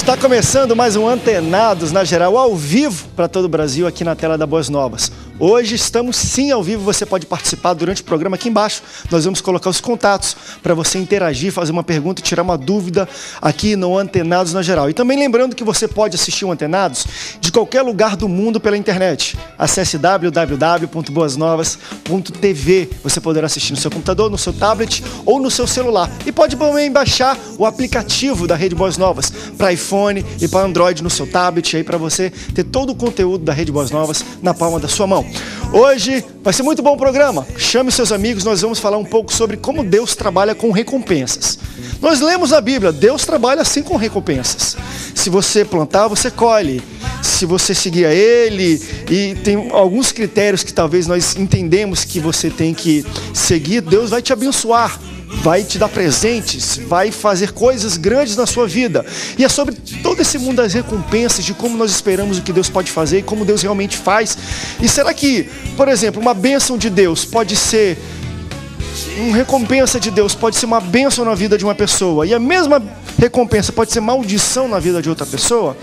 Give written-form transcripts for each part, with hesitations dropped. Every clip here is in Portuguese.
Está começando mais um Antenados na Geral, ao vivo para todo o Brasil, aqui na tela da Boas Novas. Hoje estamos sim ao vivo, você pode participar durante o programa aqui embaixo. Nós vamos colocar os contatos para você interagir, fazer uma pergunta e tirar uma dúvida aqui no Antenados na Geral. E também lembrando que você pode assistir o Antenados de qualquer lugar do mundo pela internet. Acesse www.boasnovas.tv. Você poderá assistir no seu computador, no seu tablet ou no seu celular. E pode também baixar o aplicativo da Rede Boas Novas para iPhone e para Android no seu tablet, aí para você ter todo o conteúdo da Rede Boas Novas na palma da sua mão. Hoje vai ser muito bom o programa. Chame seus amigos, nós vamos falar um pouco sobre como Deus trabalha com recompensas. Nós lemos na Bíblia, Deus trabalha assim com recompensas. Se você plantar, você colhe. Se você seguir a Ele, e tem alguns critérios que talvez nós entendemos que você tem que seguir, Deus vai te abençoar. Vai te dar presentes, vai fazer coisas grandes na sua vida. E é sobre todo esse mundo das recompensas, de como nós esperamos o que Deus pode fazer e como Deus realmente faz. E será que, por exemplo, uma bênção de Deus pode ser... Uma recompensa de Deus pode ser uma bênção na vida de uma pessoa, e a mesma recompensa pode ser maldição na vida de outra pessoa?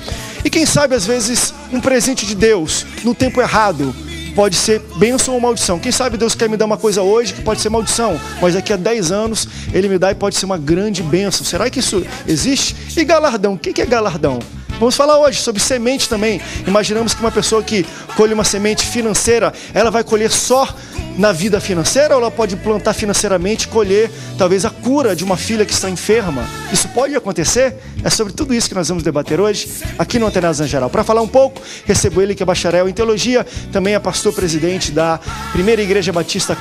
E quem sabe, às vezes, um presente de Deus no tempo errado pode ser bênção ou maldição. Quem sabe Deus quer me dar uma coisa hoje que pode ser maldição, mas daqui a 10 anos Ele me dá e pode ser uma grande bênção. Será que isso existe? E galardão? O que é galardão? Vamos falar hoje sobre semente também. Imaginamos que uma pessoa que colhe uma semente financeira, ela vai colher só na vida financeira, ou ela pode plantar financeiramente e colher talvez a cura de uma filha que está enferma? Isso pode acontecer? É sobre tudo isso que nós vamos debater hoje aqui no Antenados na Geral. Para falar um pouco, recebo ele que é bacharel em teologia, também é pastor-presidente da Primeira Igreja Batista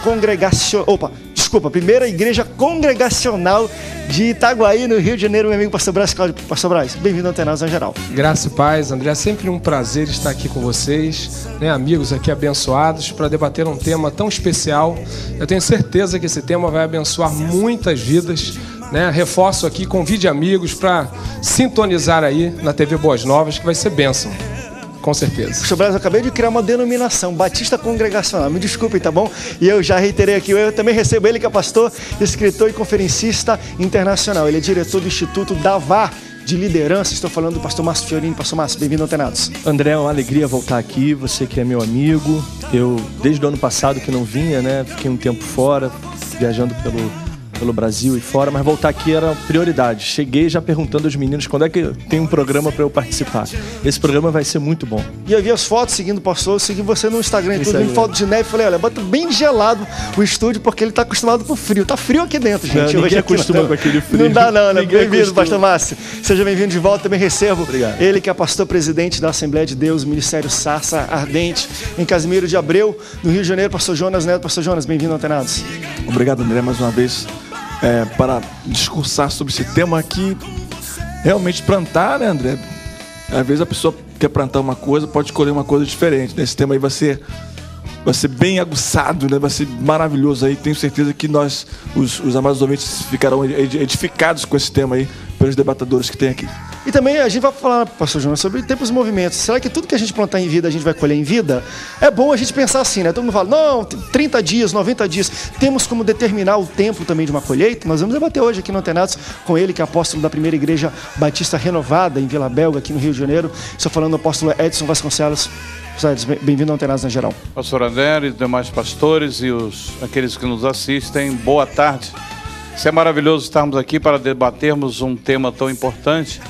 Primeira Igreja Congregacional de Itaguaí, no Rio de Janeiro, meu amigo Pastor Braz. Pastor Braz, bem-vindo ao Antenados na Geral. Graça e paz, André, é sempre um prazer estar aqui com vocês, né, amigos aqui abençoados, para debater um tema tão especial. Eu tenho certeza que esse tema vai abençoar muitas vidas, né? Reforço aqui, convide amigos para sintonizar aí na TV Boas Novas, que vai ser bênção. Com certeza. Pastor Braz, eu acabei de criar uma denominação, Batista Congregacional, me desculpem, tá bom? E eu já reiterei aqui, eu também recebo ele que é pastor, escritor e conferencista internacional. Ele é diretor do Instituto Davar de Liderança. Estou falando do pastor Márcio Fiorini. Pastor Márcio, bem-vindo ao Antenados. André, é uma alegria voltar aqui, você que é meu amigo. Eu, desde o ano passado que não vinha, né? Fiquei um tempo fora, viajando pelo Brasil e fora, mas voltar aqui era prioridade. Cheguei já perguntando aos meninos quando é que tem um programa para eu participar. Esse programa vai ser muito bom. E eu vi as fotos seguindo o pastor, eu segui você no Instagram e tudo, vi foto de neve, falei, olha, bota bem gelado o estúdio, porque ele está acostumado com frio. Tá frio aqui dentro, gente. Não, ninguém acostuma com aquele frio. Não dá não, né? Bem-vindo, pastor Márcio. Seja bem-vindo de volta, também recebo. Obrigado. Ele que é pastor-presidente da Assembleia de Deus, Ministério Sarça Ardente, em Casimiro de Abreu, no Rio de Janeiro, pastor Jonas Neto. Pastor Jonas, bem-vindo ao Antenados. Obrigado, André, mais uma vez. Para discursar sobre esse tema aqui, realmente plantar, né, André? Às vezes a pessoa quer plantar uma coisa, pode escolher uma coisa diferente. Esse tema aí vai ser bem aguçado, né? Vai ser maravilhoso aí. Tenho certeza que nós, os amados ouvintes, ficarão edificados com esse tema aí, pelos debatedores que tem aqui. E também a gente vai falar, pastor Jonas, sobre tempos e movimentos. Será que tudo que a gente plantar em vida, a gente vai colher em vida? É bom a gente pensar assim, né? Todo mundo fala, não, 30 dias, 90 dias. Temos como determinar o tempo também de uma colheita? Nós vamos debater hoje aqui no Antenados com ele, que é apóstolo da Primeira Igreja Batista Renovada, em Vila Belga, aqui no Rio de Janeiro. Estou falando do apóstolo Edson Vasconcelos. Bem-vindo ao Antenados na Geral. Pastor André e demais pastores e aqueles que nos assistem, boa tarde. Isso é maravilhoso estarmos aqui para debatermos um tema tão importante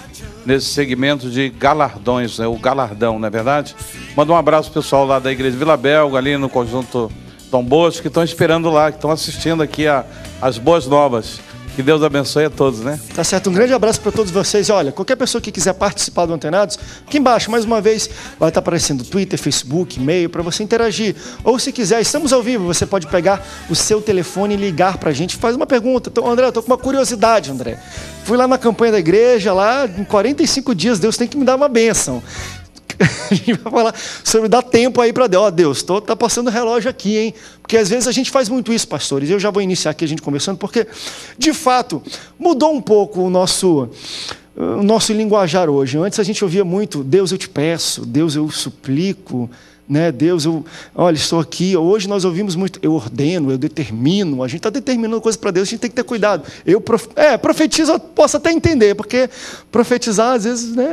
nesse segmento de galardões, né? O galardão, não é verdade? Manda um abraço pessoal lá da Igreja Vila Belga, ali no Conjunto Dom Bosco, que estão esperando lá, que estão assistindo aqui as Boas Novas. Que Deus abençoe a todos, né? Tá certo, um grande abraço para todos vocês. Olha, qualquer pessoa que quiser participar do Antenados, aqui embaixo, mais uma vez, vai estar aparecendo Twitter, Facebook, e-mail, para você interagir. Ou se quiser, estamos ao vivo, você pode pegar o seu telefone e ligar para a gente, faz uma pergunta. Então, André, eu estou com uma curiosidade, André. Fui lá na campanha da igreja, lá em 45 dias, Deus tem que me dar uma bênção. A gente vai falar sobre dar tempo aí para Deus. Ó, Deus, tá passando o relógio aqui, hein? Porque às vezes a gente faz muito isso, pastores. Eu já vou iniciar aqui a gente conversando, porque, de fato, mudou um pouco o nosso linguajar hoje. Antes a gente ouvia muito, Deus eu te peço, Deus eu suplico, né? Deus, olha, estou aqui. Hoje nós ouvimos muito, eu ordeno, eu determino. A gente está determinando coisa para Deus, a gente tem que ter cuidado. Profetizo, eu posso até entender, porque profetizar, às vezes, né?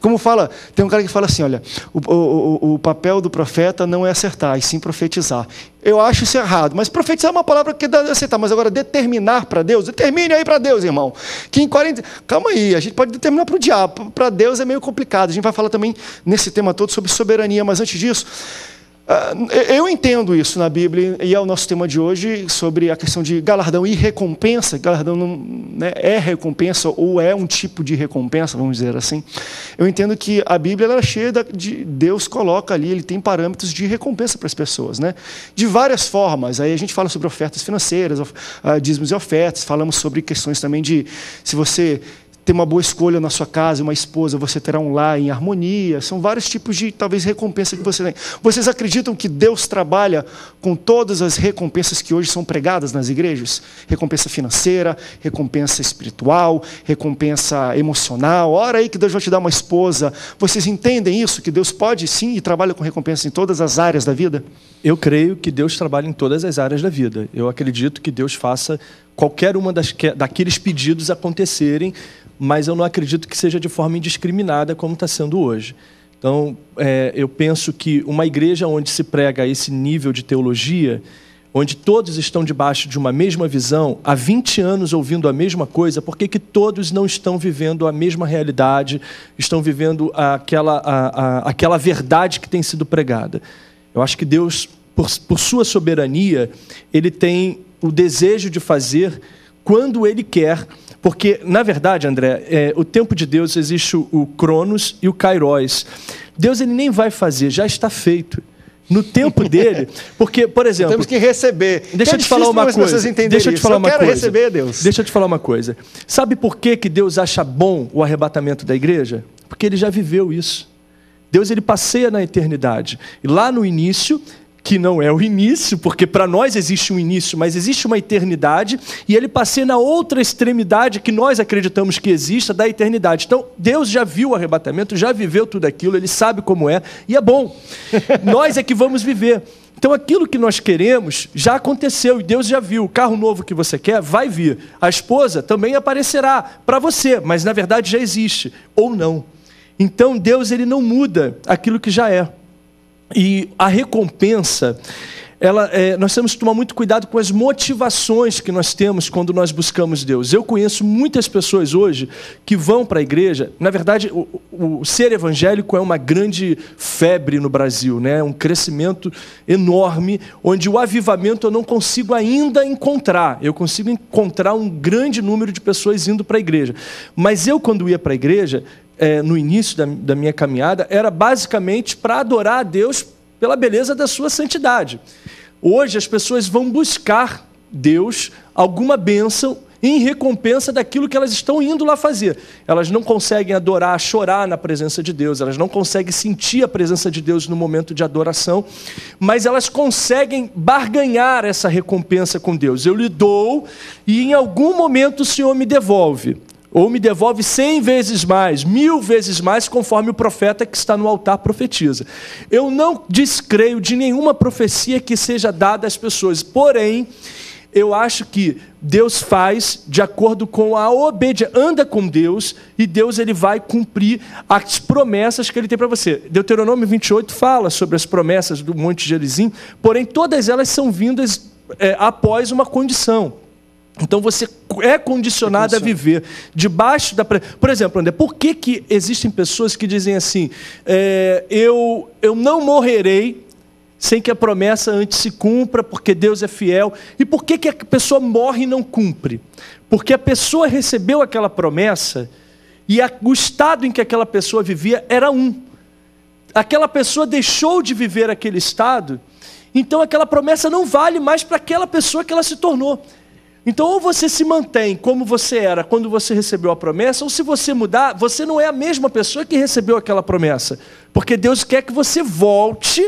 Como fala, tem um cara que fala assim, olha, o papel do profeta não é acertar, e sim profetizar. Eu acho isso errado, mas profetizar é uma palavra que dá de aceitar, mas agora determinar para Deus, determine aí para Deus, irmão. Que em 40... Calma aí, a gente pode determinar para o diabo, para Deus é meio complicado. A gente vai falar também nesse tema todo sobre soberania, mas antes disso, eu entendo isso na Bíblia, e é o nosso tema de hoje, sobre a questão de galardão e recompensa. Galardão não, né, é recompensa, ou é um tipo de recompensa, vamos dizer assim. Eu entendo que a Bíblia ela é cheia de... Deus coloca ali, ele tem parâmetros de recompensa para as pessoas, né? De várias formas. Aí a gente fala sobre ofertas financeiras, dízimos e ofertas, falamos sobre questões também de se você ter uma boa escolha na sua casa, uma esposa, você terá um lar em harmonia. São vários tipos de, talvez, recompensa que você tem. Vocês acreditam que Deus trabalha com todas as recompensas que hoje são pregadas nas igrejas? Recompensa financeira, recompensa espiritual, recompensa emocional. Ora aí que Deus vai te dar uma esposa. Vocês entendem isso? Que Deus pode, sim, e trabalha com recompensa em todas as áreas da vida? Eu creio que Deus trabalha em todas as áreas da vida. Eu acredito que Deus faça qualquer uma daqueles pedidos acontecerem, mas eu não acredito que seja de forma indiscriminada como está sendo hoje. Então, eu penso que uma igreja onde se prega esse nível de teologia, onde todos estão debaixo de uma mesma visão, há 20 anos ouvindo a mesma coisa, por que todos não estão vivendo a mesma realidade, estão vivendo aquela verdade que tem sido pregada? Eu acho que Deus, por sua soberania, Ele tem o desejo de fazer quando Ele quer. Porque, na verdade, André, o tempo de Deus existe o Cronos e o Kairos. Deus ele nem vai fazer, já está feito. No tempo dele, porque, por exemplo... Temos que receber. Deixa eu te falar uma coisa. Deixa eu te falar uma coisa. Eu quero receber, Deus. Deixa eu te falar uma coisa. Sabe por que Deus acha bom o arrebatamento da igreja? Porque Ele já viveu isso. Deus ele passeia na eternidade. E lá no início... que não é o início, porque para nós existe um início, mas existe uma eternidade, e ele passeia na outra extremidade que nós acreditamos que exista, da eternidade. Então, Deus já viu o arrebatamento, já viveu tudo aquilo, Ele sabe como é, e é bom. Nós é que vamos viver. Então, aquilo que nós queremos já aconteceu, e Deus já viu. O carro novo que você quer vai vir. A esposa também aparecerá para você, mas na verdade já existe, ou não. Então, Deus ele não muda aquilo que já é. E a recompensa, nós temos que tomar muito cuidado com as motivações que nós temos quando nós buscamos Deus. Eu conheço muitas pessoas hoje que vão para a igreja. Na verdade, o ser evangélico é uma grande febre no Brasil, né? Um crescimento enorme, onde o avivamento eu não consigo ainda encontrar. Eu consigo encontrar um grande número de pessoas indo para a igreja. Mas eu, quando ia para a igreja... no início da minha caminhada, era basicamente para adorar a Deus pela beleza da sua santidade. Hoje as pessoas vão buscar Deus alguma bênção em recompensa daquilo que elas estão indo lá fazer. Elas não conseguem adorar, chorar na presença de Deus, elas não conseguem sentir a presença de Deus no momento de adoração, mas elas conseguem barganhar essa recompensa com Deus. Eu lhe dou e em algum momento o Senhor me devolve. Ou me devolve 100 vezes mais, 1000 vezes mais, conforme o profeta que está no altar profetiza. Eu não descreio de nenhuma profecia que seja dada às pessoas, porém, eu acho que Deus faz de acordo com a obediência. Anda com Deus e Deus ele vai cumprir as promessas que Ele tem para você. Deuteronômio 28 fala sobre as promessas do Monte Gerizim, porém todas elas são vindas após uma condição. Então você é condicionado a viver debaixo da... Por exemplo, André, por que existem pessoas que dizem assim, eu não morrerei sem que a promessa antes se cumpra, porque Deus é fiel. E por que a pessoa morre e não cumpre? Porque a pessoa recebeu aquela promessa e o estado em que aquela pessoa vivia era um. Aquela pessoa deixou de viver aquele estado, então aquela promessa não vale mais para aquela pessoa que ela se tornou. Então, ou você se mantém como você era quando você recebeu a promessa, ou se você mudar, você não é a mesma pessoa que recebeu aquela promessa. Porque Deus quer que você volte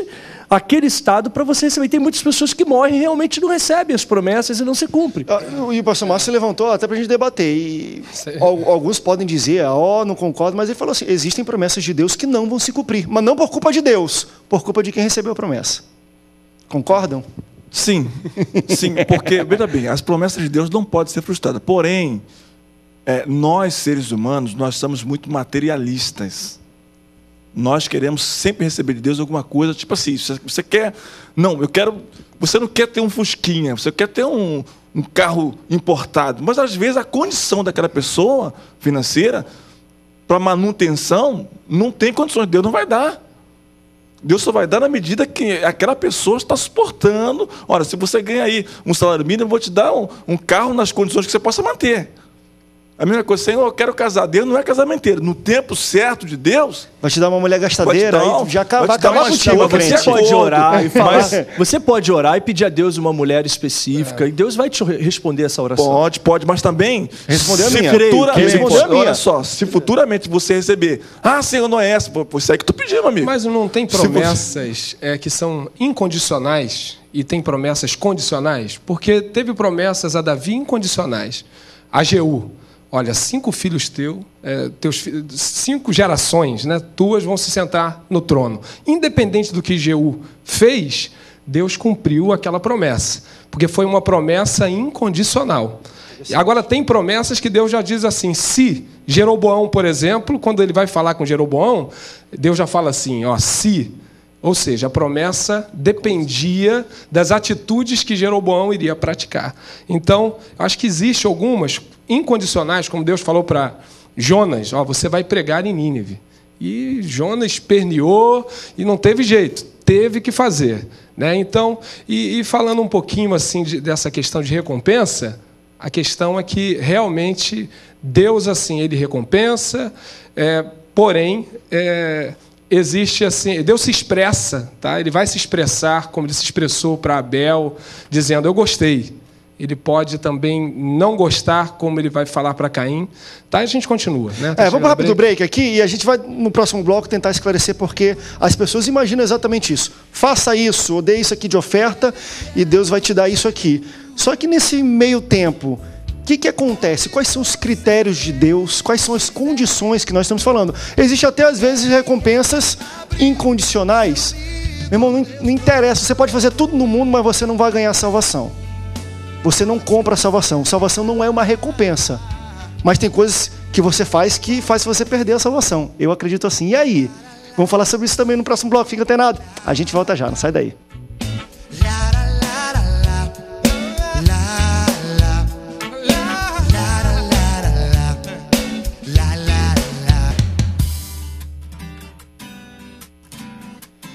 aquele estado para você receber. Tem muitas pessoas que morrem e realmente não recebem as promessas e não se cumprem. E o pastor Márcio levantou até para a gente debater. E alguns podem dizer, não concordo, mas ele falou assim, existem promessas de Deus que não vão se cumprir, mas não por culpa de Deus, por culpa de quem recebeu a promessa. Concordam? Sim, sim, porque, veja bem, as promessas de Deus não podem ser frustradas. Porém, nós, seres humanos, nós somos muito materialistas. Nós queremos sempre receber de Deus alguma coisa, tipo assim, você quer... Não, eu quero... Você não quer ter um fusquinha, você quer ter um carro importado. Mas, às vezes, a condição daquela pessoa financeira, para manutenção, não tem condições. Deus não vai dar. Deus só vai dar na medida que aquela pessoa está suportando. Ora, se você ganha aí um salário mínimo, eu vou te dar um carro nas condições que você possa manter. A mesma coisa, Senhor, eu quero casar. Deus não é casamenteiro. No tempo certo de Deus... Vai te dar uma mulher gastadeira, aí já vai acabar contigo. Você pode orar e falar... Você pode orar e pedir a Deus uma mulher específica. E Deus vai te responder essa oração. Pode, mas também... Responder a minha. Olha só, se futuramente você receber... Senhor, não é essa. Pô, isso aí que tu pediu, amigo. Mas não tem promessas que são incondicionais e tem promessas condicionais? Porque teve promessas a Davi incondicionais. A Jeú. Olha, 5 filhos teus 5 gerações, né, tuas vão se sentar no trono. Independente do que Jeú fez, Deus cumpriu aquela promessa, porque foi uma promessa incondicional. Agora, tem promessas que Deus já diz assim, se Jeroboão, por exemplo, quando ele vai falar com Jeroboão, Deus já fala assim, se... Ou seja, a promessa dependia das atitudes que Jeroboão iria praticar. Então, acho que existem algumas incondicionais, como Deus falou para Jonas, você vai pregar em Nínive. E Jonas esperneou e não teve jeito, teve que fazer. Né? Então, e falando um pouquinho assim dessa questão de recompensa, a questão é que realmente Deus assim ele recompensa, porém... existe assim, Deus se expressa, tá? Ele vai se expressar como ele se expressou para Abel, dizendo, eu gostei. Ele pode também não gostar, como ele vai falar para Caim. Tá? E a gente continua. Né? Vamos rápido do break aqui e a gente vai, no próximo bloco, tentar esclarecer porque as pessoas imaginam exatamente isso. Faça isso, ou dê isso aqui de oferta e Deus vai te dar isso aqui. Só que nesse meio tempo... O que acontece? Quais são os critérios de Deus? Quais são as condições que nós estamos falando? Existem até, às vezes, recompensas incondicionais. Meu irmão, não interessa. Você pode fazer tudo no mundo, mas você não vai ganhar a salvação. Você não compra a salvação. Salvação não é uma recompensa. Mas tem coisas que você faz que faz você perder a salvação. Eu acredito assim. E aí? Vamos falar sobre isso também no próximo bloco. Fica antenado. A gente volta já. Não sai daí.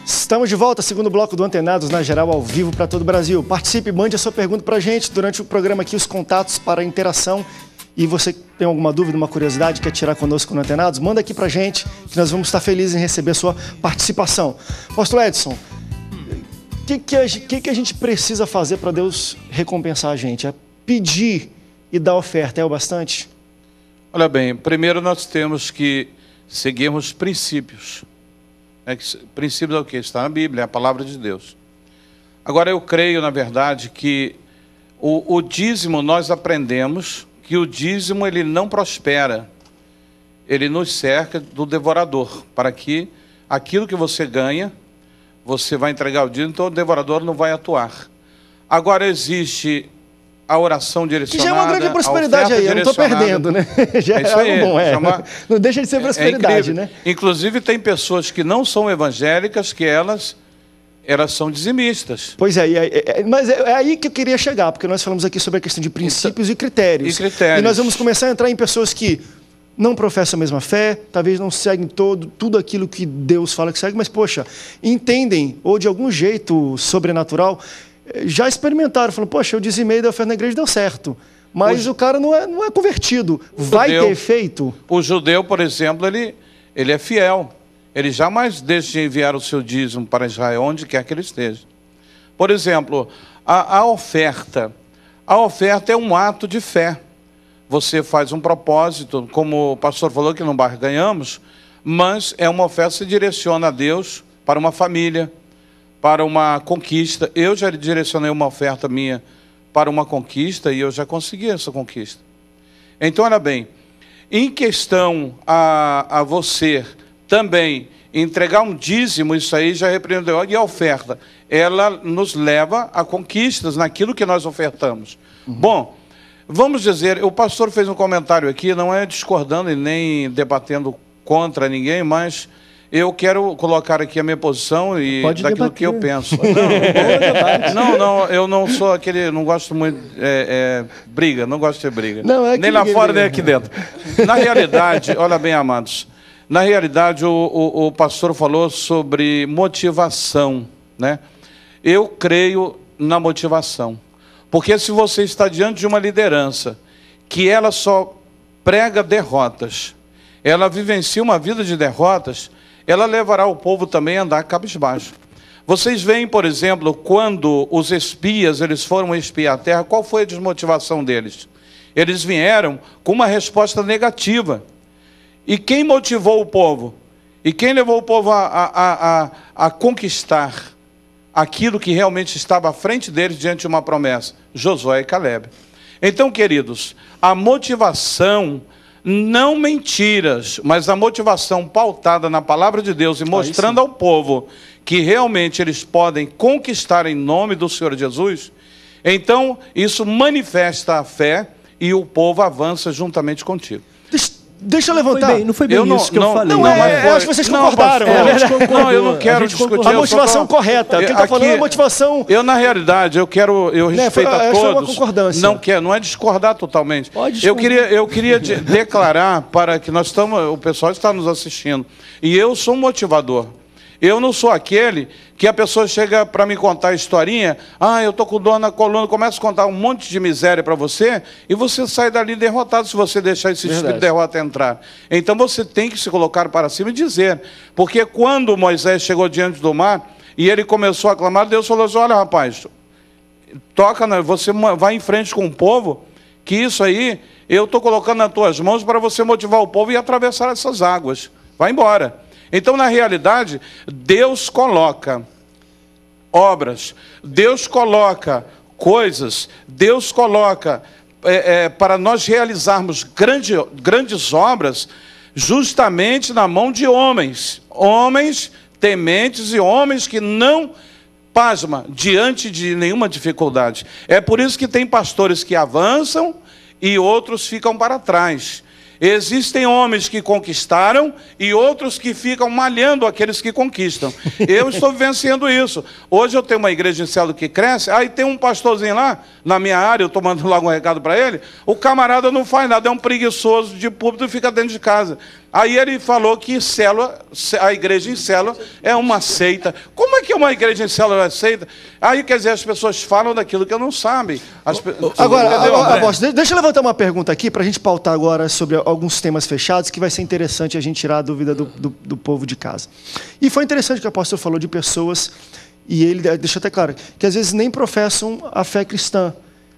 Estamos de volta, segundo bloco do Antenados na Geral, ao vivo para todo o Brasil. Participe, mande a sua pergunta para a gente durante o programa aqui, os contatos para a interação. E você tem alguma dúvida, uma curiosidade, quer tirar conosco no Antenados? Manda aqui para a gente, que nós vamos estar felizes em receber a sua participação. Pastor Edson, o que a gente precisa fazer para Deus recompensar a gente? É pedir e dar oferta, é o bastante? Olha bem, primeiro nós temos que seguirmos princípios. Princípios é o que? Está na Bíblia, é a palavra de Deus. Agora eu creio, na verdade, que o dízimo, nós aprendemos que o dízimo ele não prospera. Ele nos cerca do devorador, para que aquilo que você ganha, você vai entregar o dízimo, então o devorador não vai atuar. Agora existe a oração direcionada. Que já é uma grande prosperidade aí, eu não estou perdendo, né? Já é algo bom, Não deixa de ser prosperidade, né? Inclusive tem pessoas que não são evangélicas, que elas são dizimistas. Pois é, mas é aí que eu queria chegar, porque nós falamos aqui sobre a questão de princípios e critérios. E nós vamos começar a entrar em pessoas que não professam a mesma fé, talvez não seguem tudo aquilo que Deus fala que segue, mas, poxa, entendem, ou de algum jeito sobrenatural, já experimentaram, falaram, poxa, eu dizimei da oferta na igreja, deu certo. Mas o cara não é convertido. Vai ter efeito? O judeu, por exemplo, ele é fiel. Ele jamais deixa de enviar o seu dízimo para Israel, onde quer que ele esteja. Por exemplo, a oferta. A oferta é um ato de fé. Você faz um propósito, como o pastor falou que não barganhamos, mas é uma oferta que se direciona a Deus, para uma família, para uma conquista. Eu já direcionei uma oferta minha para uma conquista e eu já consegui essa conquista. Então, olha bem, em questão a você também entregar um dízimo, isso aí já repreendeu. E a oferta, ela nos leva a conquistas naquilo que nós ofertamos. Bom, vamos dizer, o pastor fez um comentário aqui, não é discordando e nem debatendo contra ninguém, mas eu quero colocar aqui a minha posição e Pode daquilo debater. que eu penso. Não, eu não sou aquele, não gosto muito briga, não gosto de briga. Não, é que nem lá ninguém fora, briga. nem aqui dentro. Na realidade, olha bem, amados, na realidade o pastor falou sobre motivação, né? Eu creio na motivação. Porque se você está diante de uma liderança que ela só prega derrotas, ela vivencia uma vida de derrotas, ela levará o povo também a andar cabisbaixo. Vocês veem, por exemplo, quando os espias eles foram espiar a terra, qual foi a desmotivação deles? Eles vieram com uma resposta negativa. E quem motivou o povo? E quem levou o povo a conquistar aquilo que realmente estava à frente deles diante de uma promessa? Josué e Caleb. Então, queridos, a motivação, não mentiras, mas a motivação pautada na palavra de Deus e mostrando ao povo que realmente eles podem conquistar em nome do Senhor Jesus, então isso manifesta a fé e o povo avança juntamente contigo. Deixa eu levantar. Não foi bem isso que eu falei. Não, eu acho que vocês concordaram. Não, eu não quero discutir. A motivação correta. Quem está falando é a motivação... Eu, na realidade, eu respeito a foi uma todos. concordância. Não é discordar totalmente. Pode Eu queria declarar para que o pessoal está nos assistindo. E eu sou um motivador. Eu não sou aquele que a pessoa chega para me contar a historinha, eu estou com dor na coluna, começa a contar um monte de miséria para você, e você sai dali derrotado se você deixar esse espírito de derrota entrar. Então você tem que se colocar para cima e dizer, porque quando Moisés chegou diante do mar, e ele começou a clamar, Deus falou assim, olha rapaz, você vai em frente com o povo, que isso aí, eu estou colocando nas tuas mãos para você motivar o povo e atravessar essas águas. Vai embora. Então, na realidade, Deus coloca obras, Deus coloca coisas, Deus coloca para nós realizarmos grandes obras justamente na mão de homens tementes e homens que não pasma diante de nenhuma dificuldade. É por isso que tem pastores que avançam e outros ficam para trás. Existem homens que conquistaram e outros que ficam malhando aqueles que conquistam. Eu estou vivenciando isso. Hoje eu tenho uma igreja em Celo que cresce, aí tem um pastorzinho lá, na minha área, eu estou mandando logo um recado para ele, o camarada não faz nada, é um preguiçoso de púlpito e fica dentro de casa. Aí ele falou que a igreja em Célula é uma seita. Como é que uma igreja em Célula é seita? Aí, quer dizer, as pessoas falam daquilo que não sabem. Agora, Apóstolo, deixa eu levantar uma pergunta aqui para a gente pautar agora sobre alguns temas fechados, que vai ser interessante a gente tirar a dúvida do povo de casa. E foi interessante que o apóstolo falou de pessoas, e ele deixou até claro, que às vezes nem professam a fé cristã.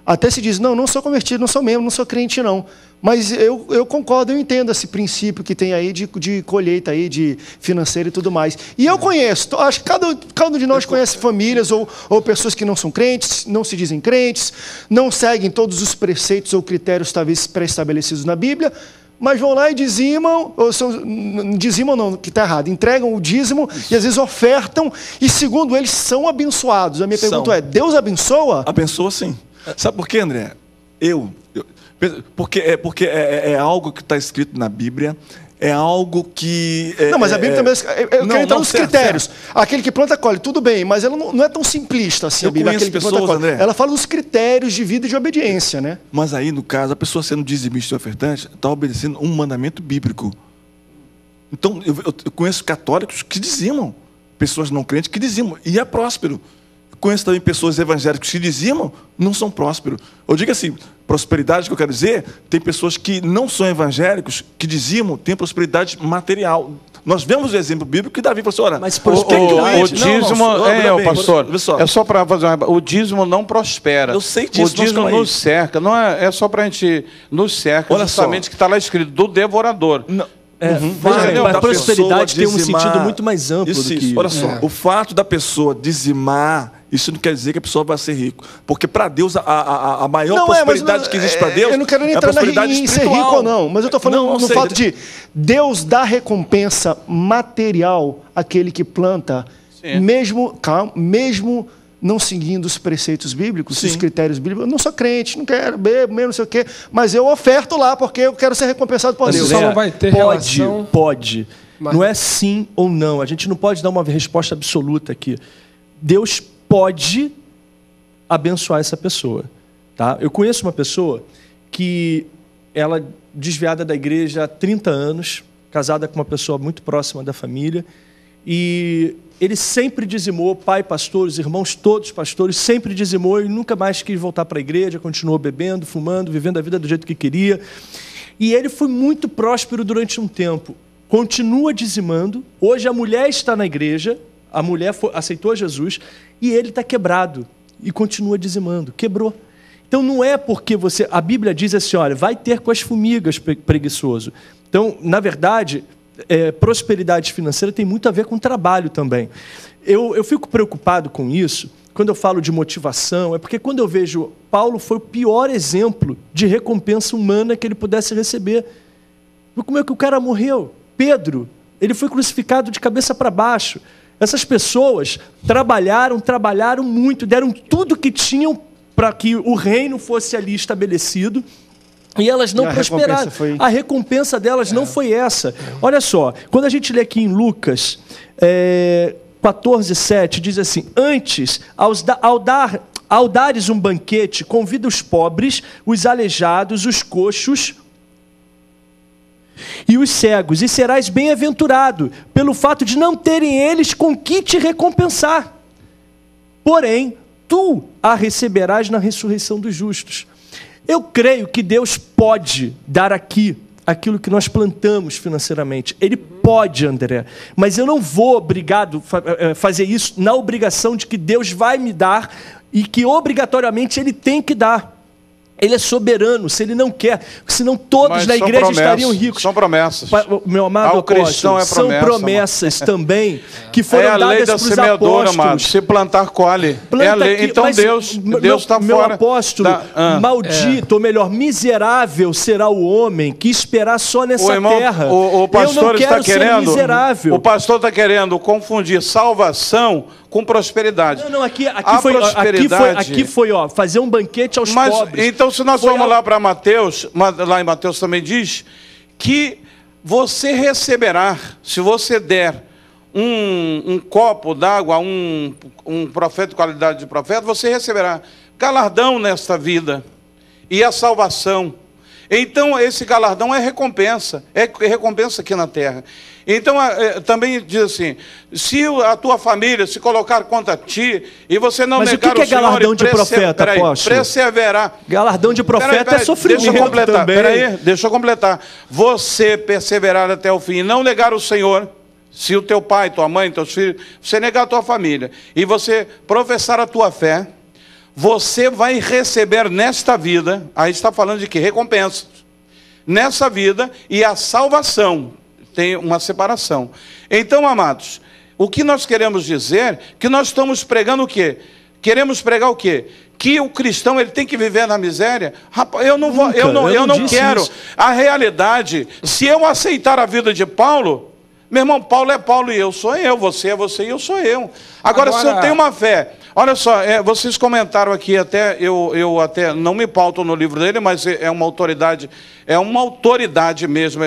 Até se diz, não sou convertido, não sou membro, não sou crente, não. Mas eu concordo, eu entendo esse princípio que tem aí de colheita aí, de financeira e tudo mais. E eu conheço, acho que cada um de nós conhece famílias ou pessoas que não são crentes, não se dizem crentes, não seguem todos os preceitos ou critérios talvez pré-estabelecidos na Bíblia, mas vão lá e dizimam, dizimam não, que está errado, entregam o dízimo e às vezes ofertam, e segundo eles são abençoados. A minha pergunta é, Deus abençoa? Abençoa sim. Sabe por quê, André? Porque é algo que está escrito na Bíblia, é algo que... não, mas a Bíblia também... Eu quero entrar nos critérios. Certo. Aquele que planta, colhe, tudo bem, mas ela não é tão simplista assim, a Bíblia. Aquele que planta, colhe. André. Ela fala dos critérios de vida e de obediência, né? Mas aí, no caso, a pessoa sendo dizimista e ofertante, está obedecendo um mandamento bíblico. Então, eu conheço católicos que dizimam, pessoas não crentes que dizimam, e é próspero. Conheço também pessoas evangélicas que dizimam, não são prósperos. Eu digo assim, prosperidade que eu quero dizer, tem pessoas que não são evangélicos, que dizimam, têm prosperidade material. Nós vemos o exemplo bíblico que Davi falou assim, olha, mas o dízimo, pastor, é só para fazer o dízimo não prospera. Eu sei disso. O dízimo nos cerca, não é só para a gente nos cerca, olha justamente só. Que está lá escrito, do devorador. Não. Mas prosperidade tem um sentido muito mais amplo do que isso. Olha só, o fato da pessoa dizimar, isso não quer dizer que a pessoa vai ser rico. Porque para Deus, a maior prosperidade que existe para Deus, eu não quero nem entrar em ser rico ou não, mas eu estou falando no fato de Deus dá recompensa material àquele que planta, mesmo não seguindo os preceitos bíblicos, os critérios bíblicos. Eu não sou crente, não quero, bebo, mesmo não sei o quê, mas eu oferto lá porque eu quero ser recompensado por Deus. Só não vai ter relação... Pode. Mas... Não é sim ou não. A gente não pode dar uma resposta absoluta aqui. Deus pode abençoar essa pessoa. Tá? Eu conheço uma pessoa que ela desviada da igreja há 30 anos, casada com uma pessoa muito próxima da família, e ele sempre dizimou, pai pastor, os irmãos todos pastores, sempre dizimou e nunca mais quis voltar para a igreja, continuou bebendo, fumando, vivendo a vida do jeito que queria. E ele foi muito próspero durante um tempo, continua dizimando. Hoje a mulher está na igreja, a mulher aceitou Jesus e ele está quebrado e continua dizimando, quebrou. Então não é porque você... A Bíblia diz assim, olha, vai ter com as formigas, preguiçoso. Então, na verdade... prosperidade financeira tem muito a ver com trabalho também. Eu fico preocupado com isso, quando eu falo de motivação, é porque quando eu vejo Paulo foi o pior exemplo de recompensa humana que ele pudesse receber. Como é que o cara morreu? Pedro, ele foi crucificado de cabeça para baixo. Essas pessoas trabalharam muito, deram tudo que tinham para que o reino fosse ali estabelecido, e elas não prosperaram. A recompensa delas não foi essa. Olha só, quando a gente lê aqui em Lucas 14:7, diz assim: antes, ao dares um banquete, convida os pobres, os aleijados, os coxos e os cegos, e serás bem-aventurado, pelo fato de não terem eles com que te recompensar. Porém, tu a receberás na ressurreição dos justos. Eu creio que Deus pode dar aqui aquilo que nós plantamos financeiramente. Ele pode, André. Mas eu não vou obrigado a fazer isso na obrigação de que Deus vai me dar e que obrigatoriamente Ele tem que dar. Ele é soberano, se Ele não quer, senão todos na igreja estariam ricos. São promessas. Meu amado apóstolo, são promessas também que foram dadas para os apóstolos. É a lei da semeadora, amado. Se plantar, colhe. É a lei. Então Deus está fora. Meu apóstolo, maldito, ou melhor, miserável será o homem que esperar só nessa terra. O pastor está querendo. Miserável. O pastor está querendo confundir salvação com prosperidade. Não, aqui foi fazer um banquete aos pobres. Então, se nós vamos lá para Mateus, lá em Mateus também diz que você receberá, se você der um copo d'água a um profeta de qualidade de profeta, você receberá galardão nesta vida e a salvação. Então, esse galardão é recompensa aqui na terra. Então, também diz assim, se a tua família se colocar contra ti, e você não negar o Senhor... Mas o que é galardão de profeta, apóstolo? Perseverar. Galardão de profeta é sofrimento também. Deixa eu completar. Você perseverar até o fim e não negar o Senhor, se o teu pai, tua mãe, teus filhos, você negar a tua família, e você professar a tua fé, você vai receber nesta vida, aí está falando de que? Recompensa. Nessa vida e a salvação. Tem uma separação. Então, amados, o que nós queremos dizer, que nós estamos pregando o quê? Queremos pregar o quê? Que o cristão ele tem que viver na miséria? Rapaz, eu não quero. Isso. A realidade, se eu aceitar a vida de Paulo, meu irmão, Paulo é Paulo e eu sou eu, você é você e eu sou eu. Agora se eu tenho uma fé, olha só, vocês comentaram aqui, até eu até não me pauto no livro dele, mas é uma autoridade mesmo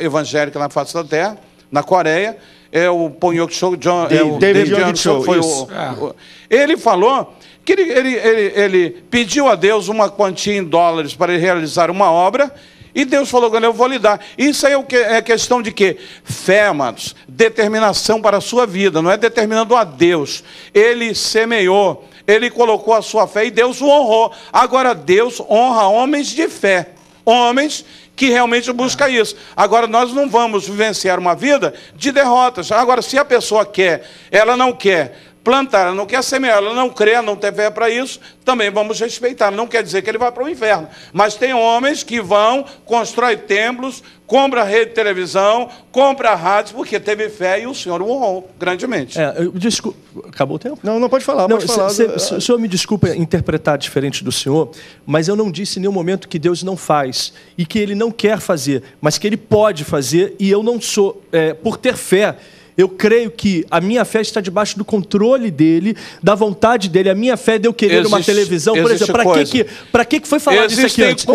evangélica na face da terra, na Coreia, é o Ponyok Cho, David Johnson, foi ele falou que ele pediu a Deus uma quantia em dólares para ele realizar uma obra, e Deus falou, eu vou lhe dar. Isso aí é questão de quê? Fé, amados. Determinação para a sua vida. Não é determinando a Deus. Ele semeou. Ele colocou a sua fé e Deus o honrou. Agora, Deus honra homens de fé. Homens que realmente buscam isso. Agora, nós não vamos vivenciar uma vida de derrotas. Agora, se a pessoa quer, ela não quer plantar, ela não quer semear, ela não crê, não tem fé para isso, também vamos respeitar. Não quer dizer que ele vai para o inferno. Mas tem homens que vão, constroem templos, compra rede de televisão, compra rádios, porque teve fé e o Senhor o honrou grandemente. Desculpa, acabou o tempo? Não, pode falar, pode falar. O senhor me desculpa interpretar diferente do senhor, mas eu não disse em nenhum momento que Deus não faz e que Ele não quer fazer, mas que Ele pode fazer, e eu não sou, por ter fé, eu creio que a minha fé está debaixo do controle dele, da vontade dele. A minha fé é de eu querer uma televisão, por exemplo. Para que foi falado isso aqui antes?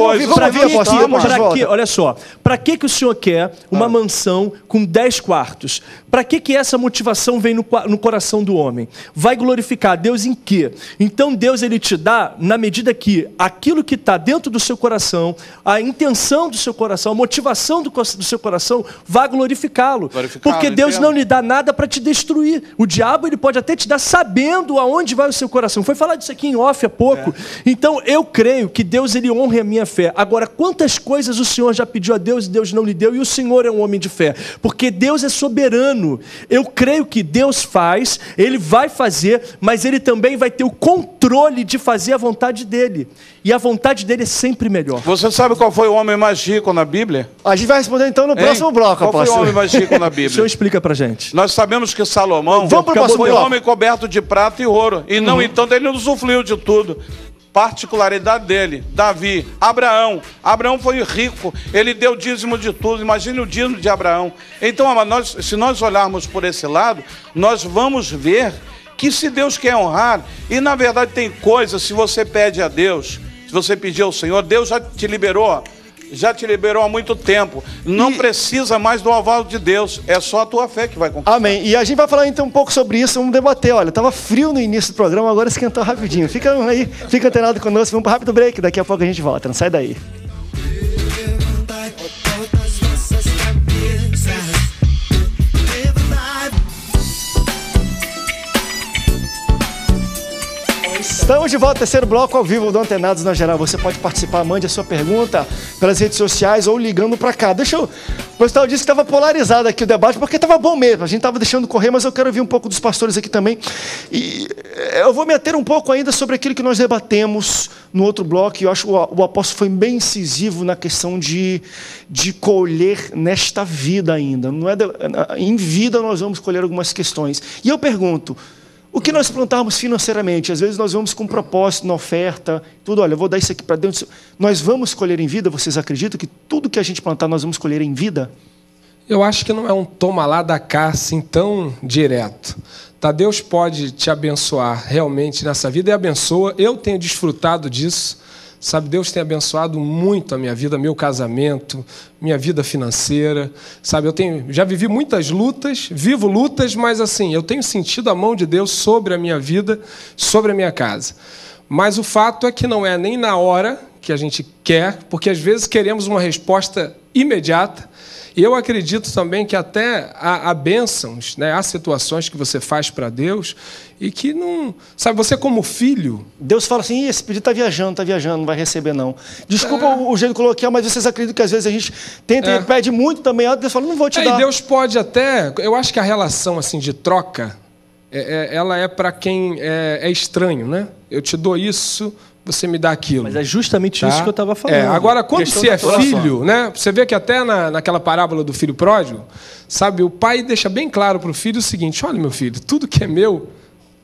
Olha só, para que o senhor quer uma mansão com 10 quartos? Para que essa motivação vem no coração do homem? Vai glorificar Deus em quê? Então Deus, ele te dá na medida que aquilo que está dentro do seu coração, a intenção do seu coração, a motivação do seu coração, vai glorificá-lo. Porque Deus não lhe dá nada para te destruir. O diabo, ele pode até te dar sabendo aonde vai o seu coração. Foi falar disso aqui em off há pouco. Então eu creio que Deus, ele honra a minha fé. Agora, quantas coisas o Senhor já pediu a Deus e Deus não lhe deu, e o Senhor é um homem de fé? Porque Deus é soberano. Eu creio que Deus faz, Ele vai fazer, mas Ele também vai ter o controle de fazer a vontade dEle. E a vontade dEle é sempre melhor. Você sabe qual foi o homem mais rico na Bíblia? A gente vai responder então no próximo bloco. Qual foi o homem mais rico na Bíblia? O senhor explica pra gente. Nós sabemos que Salomão foi um homem coberto de prata e ouro. E não, entanto, ele não usufruiu de tudo. Particularidade dele, Davi, Abraão foi rico, ele deu dízimo de tudo. Imagine o dízimo de Abraão. Então, se nós olharmos por esse lado, nós vamos ver que se Deus quer honrar, e na verdade tem coisas, se você pede a Deus, se você pedir ao Senhor, Deus já te liberou há muito tempo. Não precisa mais do aval de Deus. É só a tua fé que vai conquistar. Amém. E a gente vai falar então um pouco sobre isso. Vamos debater. Olha, estava frio no início do programa, agora esquentou rapidinho. Fica aí, fica antenado conosco. Vamos para um rápido break. Daqui a pouco a gente volta. Não sai daí. Estamos de volta, terceiro bloco ao vivo do Antenados na Geral. Você pode participar, mande a sua pergunta pelas redes sociais ou ligando para cá. O pastor disse que estava polarizado aqui o debate, porque estava bom mesmo. A gente estava deixando correr, mas eu quero ouvir um pouco dos pastores aqui também. E eu vou me ater um pouco ainda sobre aquilo que nós debatemos no outro bloco. E eu acho que o apóstolo foi bem incisivo na questão de colher nesta vida ainda. Não é em vida nós vamos colher algumas questões. E eu pergunto, o que nós plantarmos financeiramente? Às vezes nós vamos com um propósito na oferta, tudo, olha, eu vou dar isso aqui para dentro. Nós vamos colher em vida? Vocês acreditam que tudo que a gente plantar nós vamos colher em vida? Eu acho que não é um toma lá da cá assim tão direto. Tá? Deus pode te abençoar realmente nessa vida e abençoa. Eu tenho desfrutado disso. Sabe, Deus tem abençoado muito a minha vida, meu casamento, minha vida financeira. Sabe, já vivi muitas lutas, vivo lutas, mas assim, eu tenho sentido a mão de Deus sobre a minha vida, sobre a minha casa. Mas o fato é que não é nem na hora que a gente quer, porque às vezes queremos uma resposta imediata. E eu acredito também que até há bênçãos, né? Há situações que você faz para Deus e que não... Sabe, você como filho... Deus fala assim, esse pedido está viajando, não vai receber não. Desculpa o jeito coloquial, mas vocês acreditam que às vezes a gente tenta e pede muito também, Deus fala, não vou te dar. E Deus pode até... Eu acho que a relação assim, de troca, ela é para quem é estranho, né? Eu te dou isso... Você me dá aquilo. Mas é justamente isso que eu estava falando. Agora, quando você é filho, né? Você vê que até naquela parábola do filho pródigo, sabe, o pai deixa bem claro para o filho o seguinte, olha, meu filho, tudo que é meu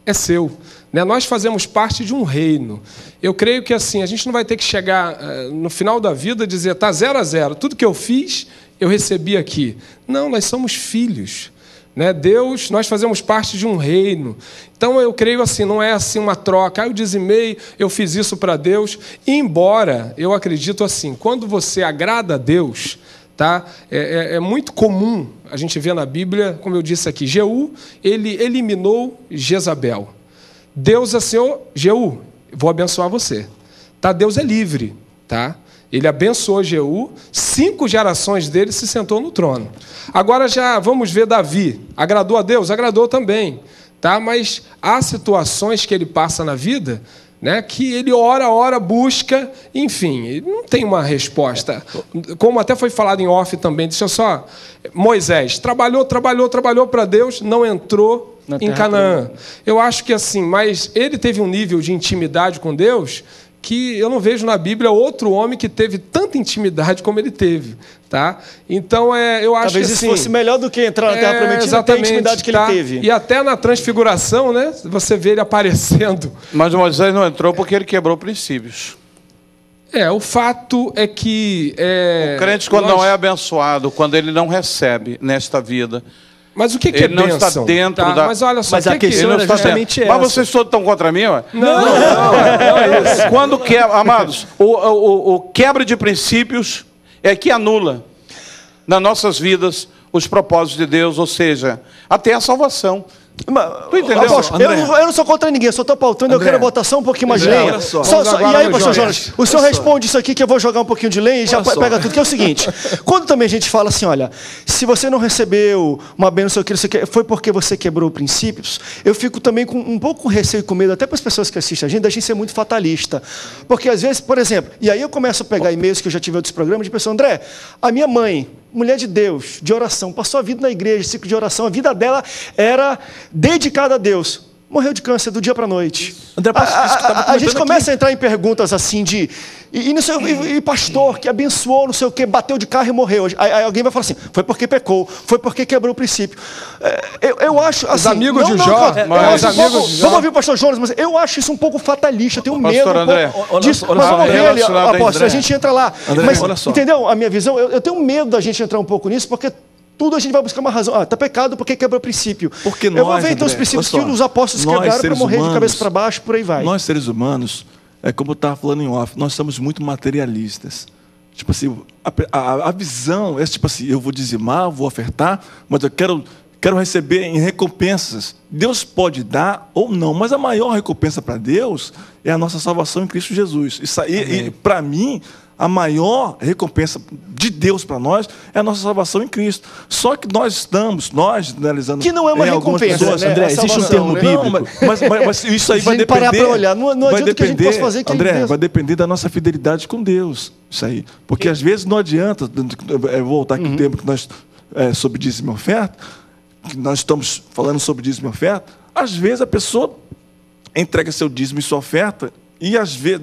é seu. Né? Nós fazemos parte de um reino. Eu creio que assim, a gente não vai ter que chegar no final da vida e dizer, tá 0-0, tudo que eu fiz, eu recebi aqui. Não, nós somos filhos. Né? Deus, nós fazemos parte de um reino. Então eu creio assim, não é assim uma troca, eu dizimei, eu fiz isso para Deus, embora eu acredito assim, quando você agrada a Deus, tá? É muito comum a gente ver na Bíblia, como eu disse aqui, Jeú, ele eliminou Jezabel. Deus assim, Jeú, vou abençoar você. Tá? Deus é livre, tá? Ele abençoou Jeú, 5 gerações dele se sentou no trono. Agora já vamos ver Davi. Agradou a Deus? Agradou também. Tá? Mas há situações que ele passa na vida, né? Que ele ora, busca, enfim, ele não tem uma resposta. Como até foi falado em off também, deixa eu só... Moisés trabalhou para Deus, não entrou em Canaã. Eu acho que assim, mas ele teve um nível de intimidade com Deus que eu não vejo na Bíblia outro homem que teve tanta intimidade como ele teve, tá? Então, eu acho Talvez que isso assim, fosse melhor do que entrar na Terra Prometida, ter a intimidade que ele teve. E até na transfiguração, né? Você vê ele aparecendo. Mas Moisés não entrou porque ele quebrou princípios. O fato é que... o crente, quando não é abençoado, quando ele não recebe nesta vida... Mas o que ele é não bênção? está dentro da... Mas olha só, mas a questão é justamente essa. Mas vocês todos estão contra mim, ué? Não é isso. Quando quebra, amados, o quebra de princípios é que anula nas nossas vidas os propósitos de Deus, ou seja, até a salvação. Tu entendeu? Apóstolo, eu não sou contra ninguém, eu só estou pautando, eu quero botar só um pouquinho mais de lenha. Olha só. E aí, pastor Jonas, o senhor responde isso aqui que eu vou jogar um pouquinho de lenha e já pega tudo, que é o seguinte, quando também a gente fala assim, olha, se você não recebeu uma bênção, foi porque você quebrou princípios, eu fico também com um pouco com receio e com medo, até para as pessoas que assistem a gente, da gente ser muito fatalista. Porque às vezes, por exemplo, e aí eu começo a pegar e-mails que eu já tive em outros programas de pessoa, André, a minha mãe, mulher de Deus, de oração, passou a vida na igreja, ciclo de oração, a vida dela era dedicada a Deus. Morreu de câncer do dia para a noite. André, a gente começa a entrar em perguntas assim de... E pastor que abençoou, não sei o quê, bateu de carro e morreu. Aí alguém vai falar assim, foi porque pecou, foi porque quebrou o princípio. Eu acho assim... Os amigos de Jó. Vamos ouvir o pastor Jonas, mas eu acho isso um pouco fatalista, eu tenho medo. Pastor André, disso. Mas vamos ver ali, apóstolo, a gente entra lá. André, mas, olha só. entendeu a minha visão? Eu tenho medo da gente entrar um pouco nisso, porque... tudo a gente vai buscar uma razão. Está pecado porque quebrou o princípio. Porque eu vou ver então os princípios que os apóstolos quebraram para morrer de cabeça para baixo, por aí vai. Nós, seres humanos, como eu estava falando em off, nós somos muito materialistas. Tipo assim, a visão é tipo assim, eu vou dizimar, vou ofertar, mas eu quero receber em recompensas. Deus pode dar ou não, mas a maior recompensa para Deus é a nossa salvação em Cristo Jesus. Isso aí, para mim, a maior recompensa de Deus para nós é a nossa salvação em Cristo. Só que nós analisando... Que não é uma recompensa, pessoas, né? André, existe um termo bíblico. Não, mas isso aí vai depender... parar para olhar. Não adianta que a gente possa fazer... André, vai depender da nossa fidelidade com Deus. Isso aí. Porque às vezes não adianta... voltar aqui o tempo que nós... sobre dízimo e oferta, que nós estamos falando sobre dízimo e oferta, às vezes a pessoa entrega seu dízimo e sua oferta... E às vezes,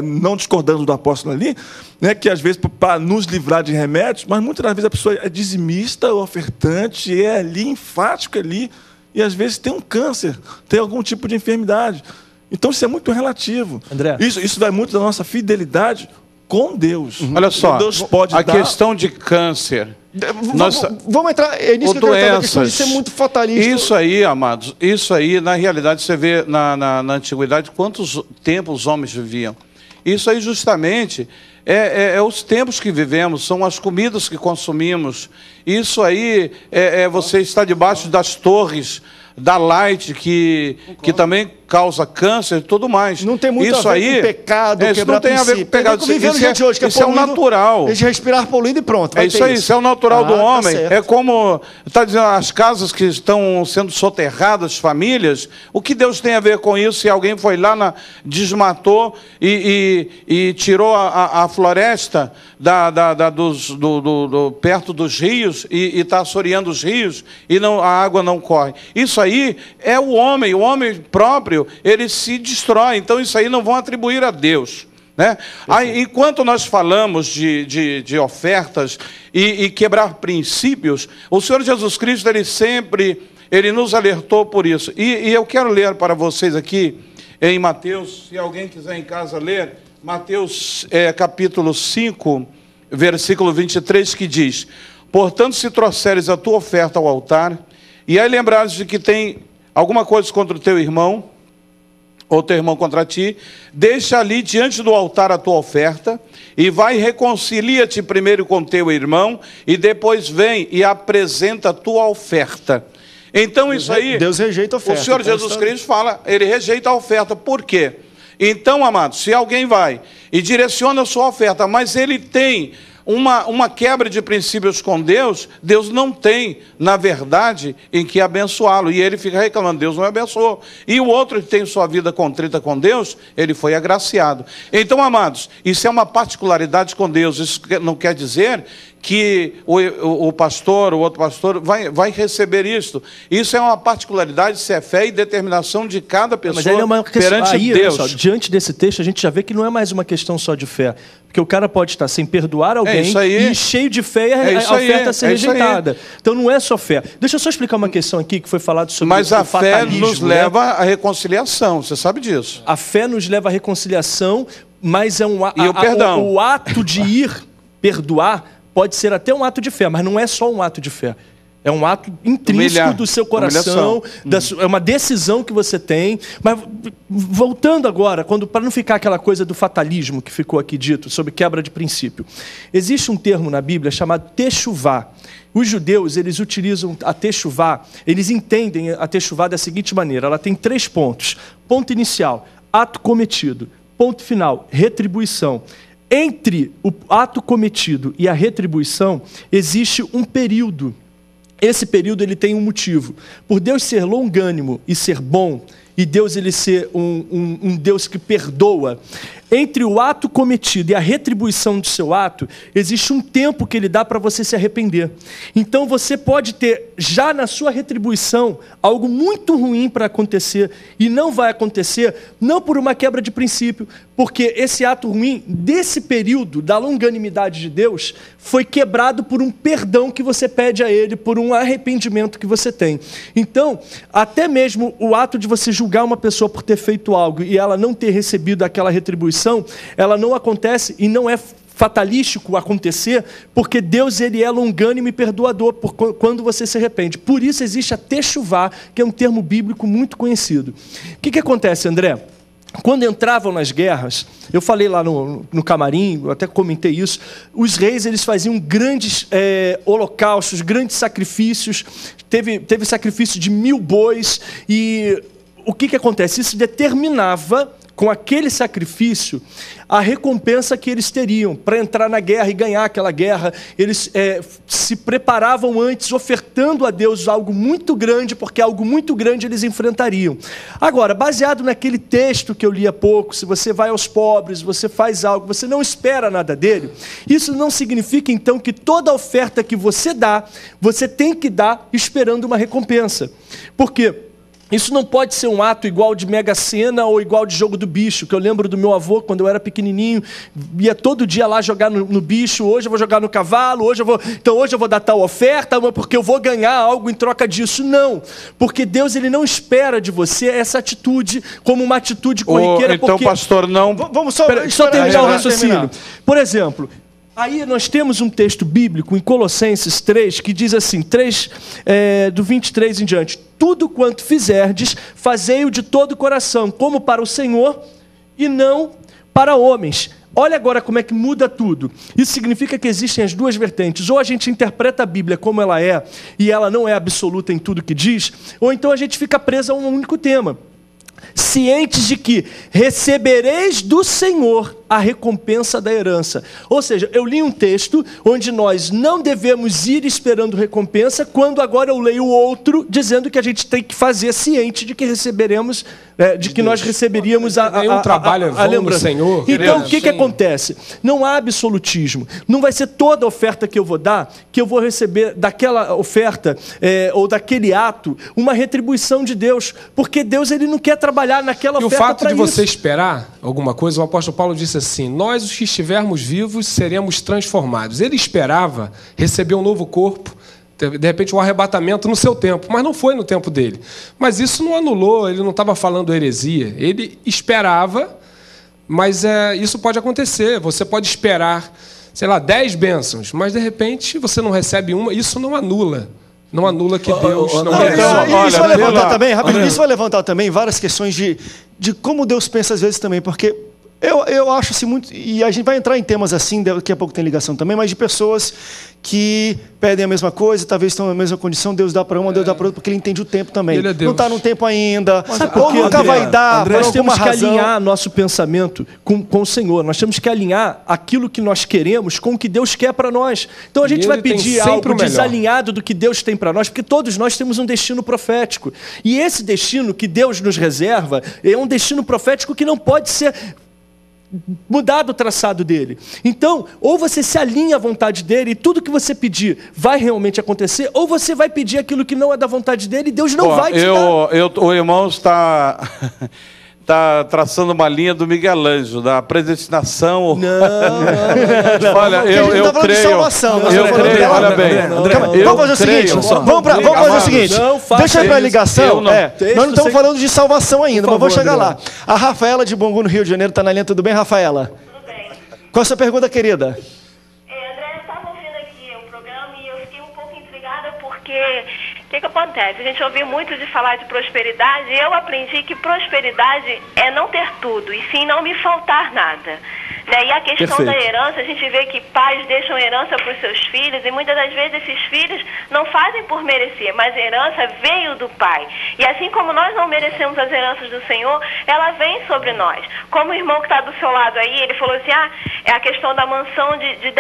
não discordando do apóstolo ali, né, que às vezes para nos livrar de remédios, mas muitas das vezes a pessoa é dizimista, ofertante, é ali, enfático ali, e às vezes tem um câncer, tem algum tipo de enfermidade. Então isso é muito relativo. André. Isso vai muito da nossa fidelidade com Deus. Olha só, Deus pode a dar... questão de câncer... Vamos entrar nisso que eu quero falar, questão de ser muito fatalista. Isso aí, amados, isso aí, na realidade, você vê na antiguidade quantos tempos os homens viviam. Isso aí, justamente, é os tempos que vivemos, são as comidas que consumimos. Isso aí, você está debaixo das torres da Light, que também causa câncer e tudo mais. Não tem muito isso a ver aí, com pecado, isso não tem a ver com pecado. Isso é o natural. Deixa respirar poluído e pronto. É isso aí, isso é o natural do homem. Tá, é como, está dizendo, as casas que estão sendo soterradas, famílias, o que Deus tem a ver com isso? Se alguém foi lá, desmatou e tirou a floresta perto dos rios e está assoreando os rios e a água não corre. Isso aí é o homem próprio, ele se destrói. Então isso aí não vão atribuir a Deus, né? Aí, enquanto nós falamos de ofertas e quebrar princípios, o Senhor Jesus Cristo, ele nos alertou por isso. E eu quero ler para vocês aqui em Mateus, se alguém quiser em casa ler, Mateus capítulo 5, versículo 23, que diz: portanto, se trouxeres a tua oferta ao altar, e aí lembrares de que tem alguma coisa contra o teu irmão, ou teu irmão contra ti, deixa ali diante do altar a tua oferta, e vai e reconcilia-te primeiro com teu irmão, e depois vem e apresenta a tua oferta. Então isso aí, Deus rejeita a oferta. O Senhor Jesus Cristo fala, ele rejeita a oferta. Por quê? Então, amados, se alguém vai e direciona a sua oferta, mas ele tem uma quebra de princípios com Deus, Deus não tem, na verdade, em que abençoá-lo. E ele fica reclamando, Deus não abençoou. E o outro que tem sua vida contrita com Deus, ele foi agraciado. Então, amados, isso é uma particularidade com Deus. Isso não quer dizer que o pastor, o outro pastor, vai receber isto. Isso é uma particularidade, se é fé e determinação de cada pessoa perante Deus. Pessoal, diante desse texto, a gente já vê que não é mais uma questão só de fé. Porque o cara pode estar sem perdoar alguém e cheio de fé e a oferta ser rejeitada. Então não é só fé. Deixa eu só explicar uma questão aqui que foi falado sobre Mas a fé nos leva à reconciliação, você sabe disso. A fé nos leva à reconciliação, mas é o ato de ir perdoar pode ser até um ato de fé, mas não é só um ato de fé. É um ato intrínseco do seu coração, é uma decisão que você tem. Mas voltando agora, para não ficar aquela coisa do fatalismo que ficou aqui dito, sobre quebra de princípio. Existe um termo na Bíblia chamado techuvá. Os judeus, eles utilizam a techuvá, eles entendem a techuvá da seguinte maneira: ela tem 3 pontos. Ponto inicial, ato cometido. Ponto final, retribuição. Entre o ato cometido e a retribuição, existe um período. Esse período ele tem um motivo. Por Deus ser longânimo e ser bom, e Deus ele ser um Deus que perdoa, entre o ato cometido e a retribuição do seu ato, existe um tempo que ele dá para você se arrepender. Então você pode ter, já na sua retribuição, algo muito ruim para acontecer, e não vai acontecer, não por uma quebra de princípio, porque esse ato ruim, desse período, da longanimidade de Deus, foi quebrado por um perdão que você pede a Ele, por um arrependimento que você tem. Então, até mesmo o ato de você julgar uma pessoa por ter feito algo e ela não ter recebido aquela retribuição, ela não acontece e não é fatalístico acontecer, porque Deus ele é longânimo e perdoador quando você se arrepende. Por isso existe a techuvá, que é um termo bíblico muito conhecido. O que acontece, André? Quando entravam nas guerras, eu falei lá no camarim, eu até comentei isso, os reis eles faziam grandes holocaustos, grandes sacrifícios, teve sacrifício de 1000 bois, e o que acontece? Isso determinava, com aquele sacrifício, a recompensa que eles teriam para entrar na guerra e ganhar aquela guerra. Eles se preparavam antes, ofertando a Deus algo muito grande, porque algo muito grande eles enfrentariam. Agora, baseado naquele texto que eu li há pouco, se você vai aos pobres, você faz algo, você não espera nada dele, isso não significa então que toda oferta que você dá, você tem que dar esperando uma recompensa. Por quê? Isso não pode ser um ato igual de Mega Sena ou igual de jogo do bicho, que eu lembro do meu avô, quando eu era pequenininho, ia todo dia lá jogar no bicho, hoje eu vou jogar no cavalo, hoje eu vou dar tal oferta, porque eu vou ganhar algo em troca disso. Não, porque Deus ele não espera de você essa atitude como uma atitude corriqueira. Então, pastor, não... Vamos só terminar o raciocínio. Por exemplo... Aí nós temos um texto bíblico em Colossenses 3, que diz assim, do 23 em diante: tudo quanto fizerdes, fazei-o de todo o coração, como para o Senhor e não para homens. Olha agora como é que muda tudo. Isso significa que existem as duas vertentes. Ou a gente interpreta a Bíblia como ela é, e ela não é absoluta em tudo que diz, ou então a gente fica preso a um único tema. Cientes de que recebereis do Senhor a recompensa da herança. Ou seja, eu li um texto onde nós não devemos ir esperando recompensa, quando agora eu leio outro dizendo que a gente tem que fazer ciente de que receberemos, de que nós receberíamos a lembrança. Senhor, então, o que acontece? Não há absolutismo. Não vai ser toda oferta que eu vou dar, que eu vou receber daquela oferta ou daquele ato uma retribuição de Deus, porque Deus ele não quer trabalhar naquela oferta. E o fato de você esperar alguma coisa, o apóstolo Paulo disse assim: nós os que estivermos vivos seremos transformados. Ele esperava receber um novo corpo, de repente um arrebatamento no seu tempo, mas não foi no tempo dele. Mas isso não anulou, ele não estava falando heresia, ele esperava, mas isso pode acontecer. Você pode esperar, 10 bênçãos, mas de repente você não recebe uma, isso não anula. Não anula que Deus não é. Isso vai levantar também, rapidinho, isso vai levantar também várias questões de como Deus pensa às vezes também, porque Eu acho assim muito, e a gente vai entrar em temas assim, daqui a pouco tem ligação também, mas de pessoas que pedem a mesma coisa, talvez estão na mesma condição, Deus dá para uma, Deus dá para outra, porque Ele entende o tempo também. Ele é Deus. Não está no tempo ainda, Sabe ou por quê, nunca André? vai dar, André, por nós alguma temos que razão. alinhar nosso pensamento com o Senhor. Nós temos que alinhar aquilo que nós queremos com o que Deus quer para nós. Então a gente vai Ele tem pedir sempre algo o melhor. desalinhado do que Deus tem para nós, porque todos nós temos um destino profético. E esse destino que Deus nos reserva é um destino profético que não pode ser mudado o traçado dele. Então, ou você se alinha à vontade dele e tudo que você pedir vai realmente acontecer, ou você vai pedir aquilo que não é da vontade dele e Deus não vai te dar. O irmão está traçando uma linha do Miguel Ângelo, da predestinação. Não. Olha, eu tá falando de creio. salvação, nós Eu estamos falando creio, dela. olha bem. Vamos fazer o seguinte, vamos fazer o seguinte. Não faça Deixa eu ir para a isso. ligação. Eu não. Nós não estamos falando de salvação ainda, Por mas vou favor, chegar lá. André. A Rafaela de Bangu, no Rio de Janeiro, está na linha. Tudo bem, Rafaela? Tudo bem. Qual a sua pergunta, querida? André, eu estava ouvindo aqui o programa e eu fiquei um pouco intrigada porque o que acontece? A gente ouviu muito de falar de prosperidade e eu aprendi que prosperidade é não ter tudo e sim não me faltar nada. Né? E a questão Perfeito. da herança, a gente vê que pais deixam herança para os seus filhos e muitas das vezes esses filhos não fazem por merecer, mas a herança veio do pai. E assim como nós não merecemos as heranças do Senhor, ela vem sobre nós. Como o irmão que está do seu lado aí, ele falou assim, é a questão da mansão de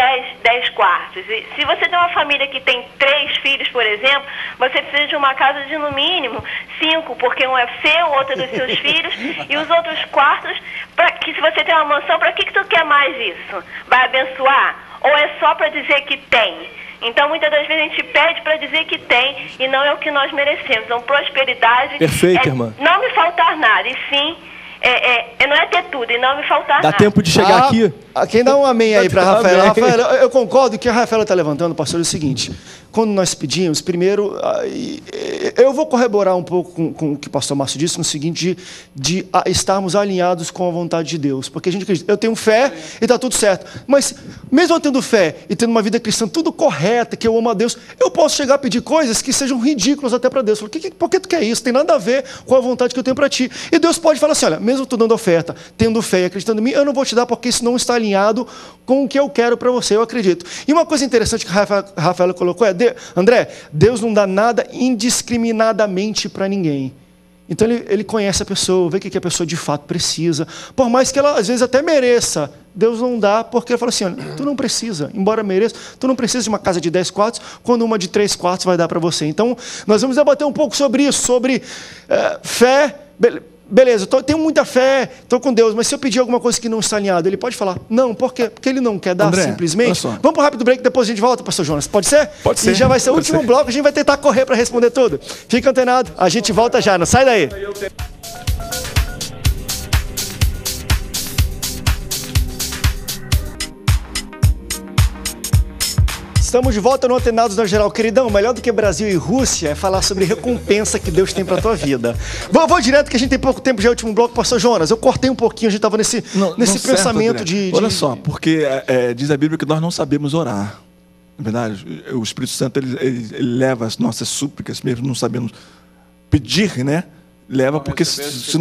10 quartos. E se você tem uma família que tem 3 filhos, por exemplo, você precisa de uma casa de no mínimo 5, porque um é seu, o outro é dos seus filhos, e os outros quartos, que se você tem uma mansão, para que tu quer mais isso? Vai abençoar? Ou é só para dizer que tem? Então, muitas das vezes a gente pede para dizer que tem e não é o que nós merecemos. Então, prosperidade Perfeito, é irmã. não me faltar nada, e sim, não é ter tudo e não me faltar Dá nada. tempo de chegar aqui? Quem dá um amém aí para a Amém. Rafaela? Rafaela, eu concordo que a Rafaela está levantando, pastor, é o seguinte. Quando nós pedimos, primeiro, eu vou corroborar um pouco com o que o pastor Márcio disse, no seguinte, de estarmos alinhados com a vontade de Deus. Porque a gente acredita, eu tenho fé e está tudo certo. Mas, mesmo eu tendo fé e tendo uma vida cristã tudo correta, que eu amo a Deus, eu posso chegar a pedir coisas que sejam ridículas até para Deus. Eu falo, por que tu quer isso? Tem nada a ver com a vontade que eu tenho para ti. E Deus pode falar assim, olha, mesmo tu dando oferta, tendo fé e acreditando em mim, eu não vou te dar porque isso não está alinhado com o que eu quero para você, eu acredito. E uma coisa interessante que a Rafaela colocou é, André, Deus não dá nada indiscriminadamente para ninguém. Então ele conhece a pessoa, vê o que a pessoa de fato precisa. Por mais que ela às vezes até mereça, Deus não dá porque ele fala assim, olha, tu não precisa, embora mereça, tu não precisa de uma casa de 10 quartos, quando uma de 3 quartos vai dar para você. Então nós vamos debater um pouco sobre isso, sobre fé. Beleza, tenho muita fé, estou com Deus, mas se eu pedir alguma coisa que não está alinhada, ele pode falar, não, por quê? Porque ele não quer dar, André, simplesmente. olha só. Vamos para um rápido break, depois a gente volta, pastor Jonas, pode ser? Pode ser, E já vai ser o pode último ser. bloco, a gente vai tentar correr para responder tudo. Fica antenado, a gente volta já, não sai daí. Estamos de volta no Antenados na Geral. Queridão, melhor do que Brasil e Rússia é falar sobre recompensa que Deus tem para a tua vida. Vou direto, que a gente tem pouco tempo, já é o último bloco, pastor Jonas. Eu cortei um pouquinho, a gente estava nesse pensamento de... Olha só, porque diz a Bíblia que nós não sabemos orar. Na verdade, o Espírito Santo ele leva as nossas súplicas, mesmo não sabemos pedir, né? Leva, porque se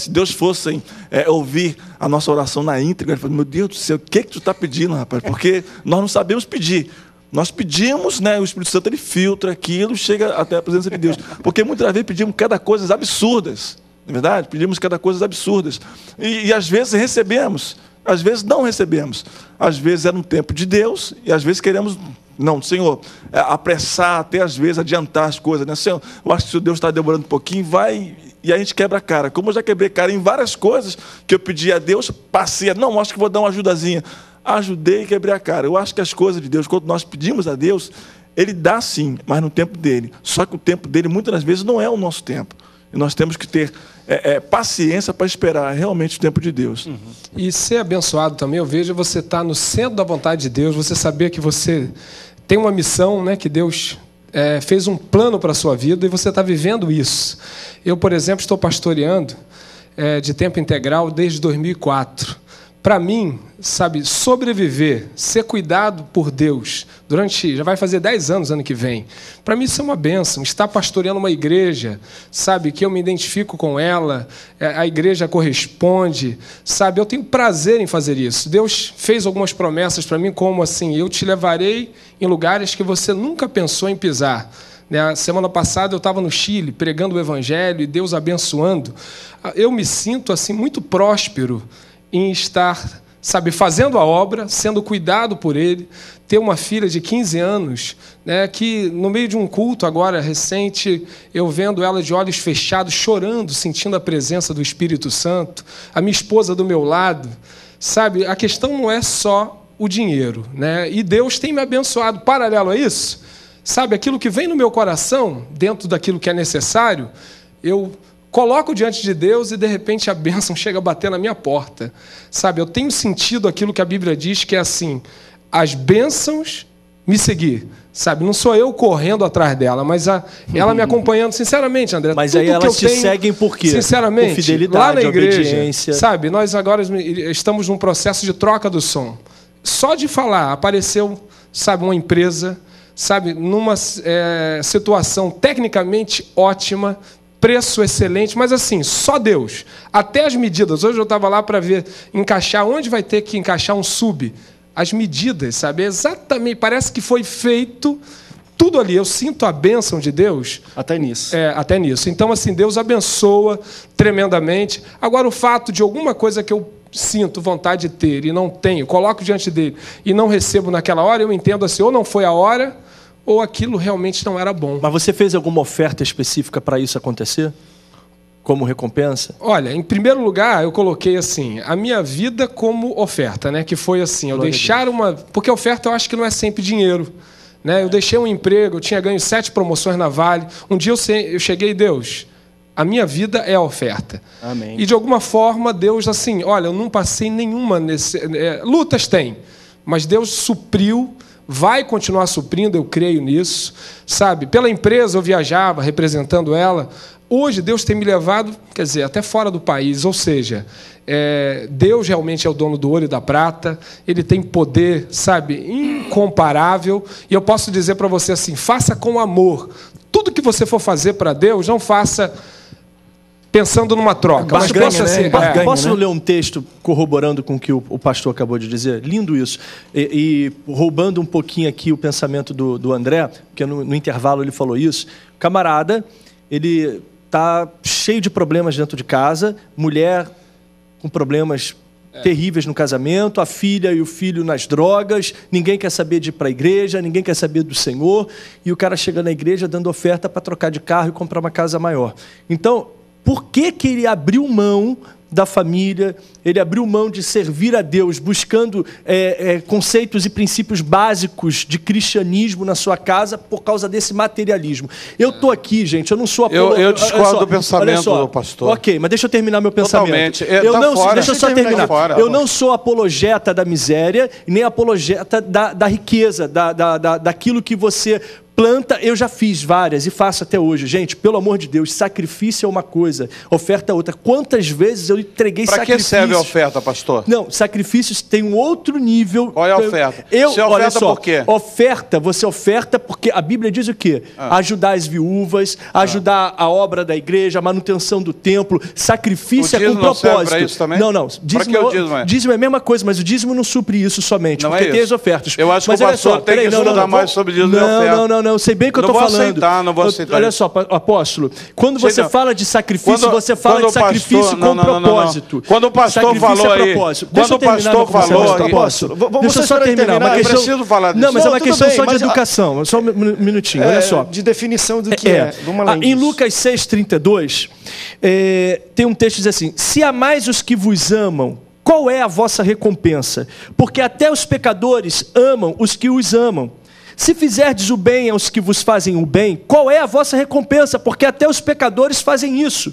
Deus fosse ouvir a nossa oração na íntegra, ele fala, meu Deus do céu, o que tu está pedindo, rapaz? Porque nós não sabemos pedir. Nós pedimos, né? O Espírito Santo ele filtra aquilo, chega até a presença de Deus. Porque muitas vezes pedimos cada coisas absurdas, não é verdade? Pedimos cada coisas absurdas. E às vezes recebemos, às vezes não recebemos. Às vezes é no tempo de Deus e às vezes queremos... Não, Senhor, apressar, até às vezes adiantar as coisas, né? Senhor, eu acho que se Deus está demorando um pouquinho, vai, e a gente quebra a cara. Como eu já quebrei cara em várias coisas que eu pedi a Deus, passei, não, acho que vou dar uma ajudazinha. Ajudei e quebrei a cara. Eu acho que as coisas de Deus, quando nós pedimos a Deus, Ele dá sim, mas no tempo dele. Só que o tempo dele, muitas das vezes, não é o nosso tempo. E nós temos que ter paciência para esperar realmente o tempo de Deus. Uhum. E ser abençoado também, eu vejo você estar no centro da vontade de Deus, você saber que você tem uma missão, né, que Deus fez um plano para a sua vida e você está vivendo isso. Eu, por exemplo, estou pastoreando de tempo integral desde 2004. Para mim, sabe, sobreviver, ser cuidado por Deus já vai fazer 10 anos ano que vem. Para mim isso é uma bênção, estar pastoreando uma igreja, sabe, que eu me identifico com ela, a igreja corresponde, sabe, eu tenho prazer em fazer isso. Deus fez algumas promessas para mim, como assim, eu te levarei em lugares que você nunca pensou em pisar. Na semana passada eu estava no Chile pregando o Evangelho e Deus abençoando. Eu me sinto assim muito próspero em estar, sabe, fazendo a obra, sendo cuidado por Ele, ter uma filha de 15 anos, né, que no meio de um culto agora recente, eu vendo ela de olhos fechados, chorando, sentindo a presença do Espírito Santo, a minha esposa do meu lado, sabe, a questão não é só o dinheiro, né, e Deus tem me abençoado. Paralelo a isso, sabe, aquilo que vem no meu coração, dentro daquilo que é necessário, eu coloco diante de Deus e, de repente, a bênção chega a bater na minha porta. Sabe, eu tenho sentido aquilo que a Bíblia diz, que é assim, as bênçãos me seguir. Sabe, não sou eu correndo atrás dela, mas ela me acompanhando, sinceramente, André. Mas aí elas te seguem por quê? Sinceramente, por fidelidade, lá na igreja, obediência. sabe, nós agora estamos num processo de troca do som. Só de falar, apareceu, sabe, uma empresa, sabe, numa situação tecnicamente ótima, preço excelente, mas assim, só Deus. Até as medidas. Hoje eu estava lá para ver, encaixar, onde vai ter que encaixar um sub. As medidas, sabe, exatamente, parece que foi feito tudo ali. Eu sinto a bênção de Deus. Até nisso. Até nisso. Então, assim, Deus abençoa tremendamente. Agora, o fato de alguma coisa que eu sinto vontade de ter e não tenho, coloco diante dele e não recebo naquela hora, eu entendo assim, ou não foi a hora, ou aquilo realmente não era bom. Mas você fez alguma oferta específica para isso acontecer? Como recompensa? Olha, em primeiro lugar, eu coloquei assim, a minha vida como oferta, né? Que foi assim, eu deixar uma... Porque oferta eu acho que não é sempre dinheiro, né? Eu deixei um emprego, eu tinha ganho 7 promoções na Vale. Um dia eu cheguei, Deus, a minha vida é a oferta. Amém. E de alguma forma, Deus assim, olha, eu não passei nenhuma... lutas tem, mas Deus supriu, vai continuar suprindo, eu creio nisso, sabe? Pela empresa eu viajava representando ela. Hoje Deus tem me levado, quer dizer, até fora do país, ou seja, Deus realmente é o dono do ouro e da prata, Ele tem poder, sabe, incomparável, e eu posso dizer para você assim, faça com amor. Tudo que você for fazer para Deus, não faça pensando numa troca. Mas possa ser, posso ler um texto corroborando com o que o pastor acabou de dizer? Lindo isso. E roubando um pouquinho aqui o pensamento do André, porque no intervalo ele falou isso. Camarada, ele está cheio de problemas dentro de casa, mulher com problemas terríveis no casamento, a filha e o filho nas drogas, ninguém quer saber de ir para a igreja, ninguém quer saber do Senhor, e o cara chega na igreja dando oferta para trocar de carro e comprar uma casa maior. Então, por que ele abriu mão da família, ele abriu mão de servir a Deus, buscando conceitos e princípios básicos de cristianismo na sua casa por causa desse materialismo? Eu estou aqui, gente, eu não sou eu discordo do pensamento do pastor. Ok, mas deixa eu terminar meu pensamento. Totalmente. Deixa eu só terminar. Eu não sou apologeta da miséria, nem apologeta da riqueza, daquilo que você planta. Eu já fiz várias e faço até hoje. Gente, pelo amor de Deus, sacrifício é uma coisa, oferta é outra. Quantas vezes eu entreguei sacrifícios? Para que serve a oferta, pastor? Não, sacrifícios tem um outro nível. Qual é a oferta? Você olha só, por quê? Você oferta porque a Bíblia diz o quê? Ajudar as viúvas, ajudar a obra da igreja, a manutenção do templo. Sacrifício é com propósito. Serve para isso também? Não. Dízimo é a mesma coisa, mas o dízimo não supre isso somente, porque tem as ofertas. Eu acho que o pastor tem que estudar mais sobre dízimo e oferta. Não, eu sei bem o que eu estou falando. Não vou aceitar. Olha só, apóstolo, quando você fala de sacrifício, você fala de sacrifício com propósito. Quando o pastor falou aí, quando o pastor falou aí, deixa eu só terminar. Eu preciso falar disso. Não, mas é uma questão só de educação. Só um minutinho, olha só. De definição do que é. Vamos lá. Em Lucas 6,32, tem um texto que diz assim: se amais os que vos amam, qual é a vossa recompensa? Porque até os pecadores amam os que os amam. Se fizerdes o bem aos que vos fazem o bem, qual é a vossa recompensa? Porque até os pecadores fazem isso.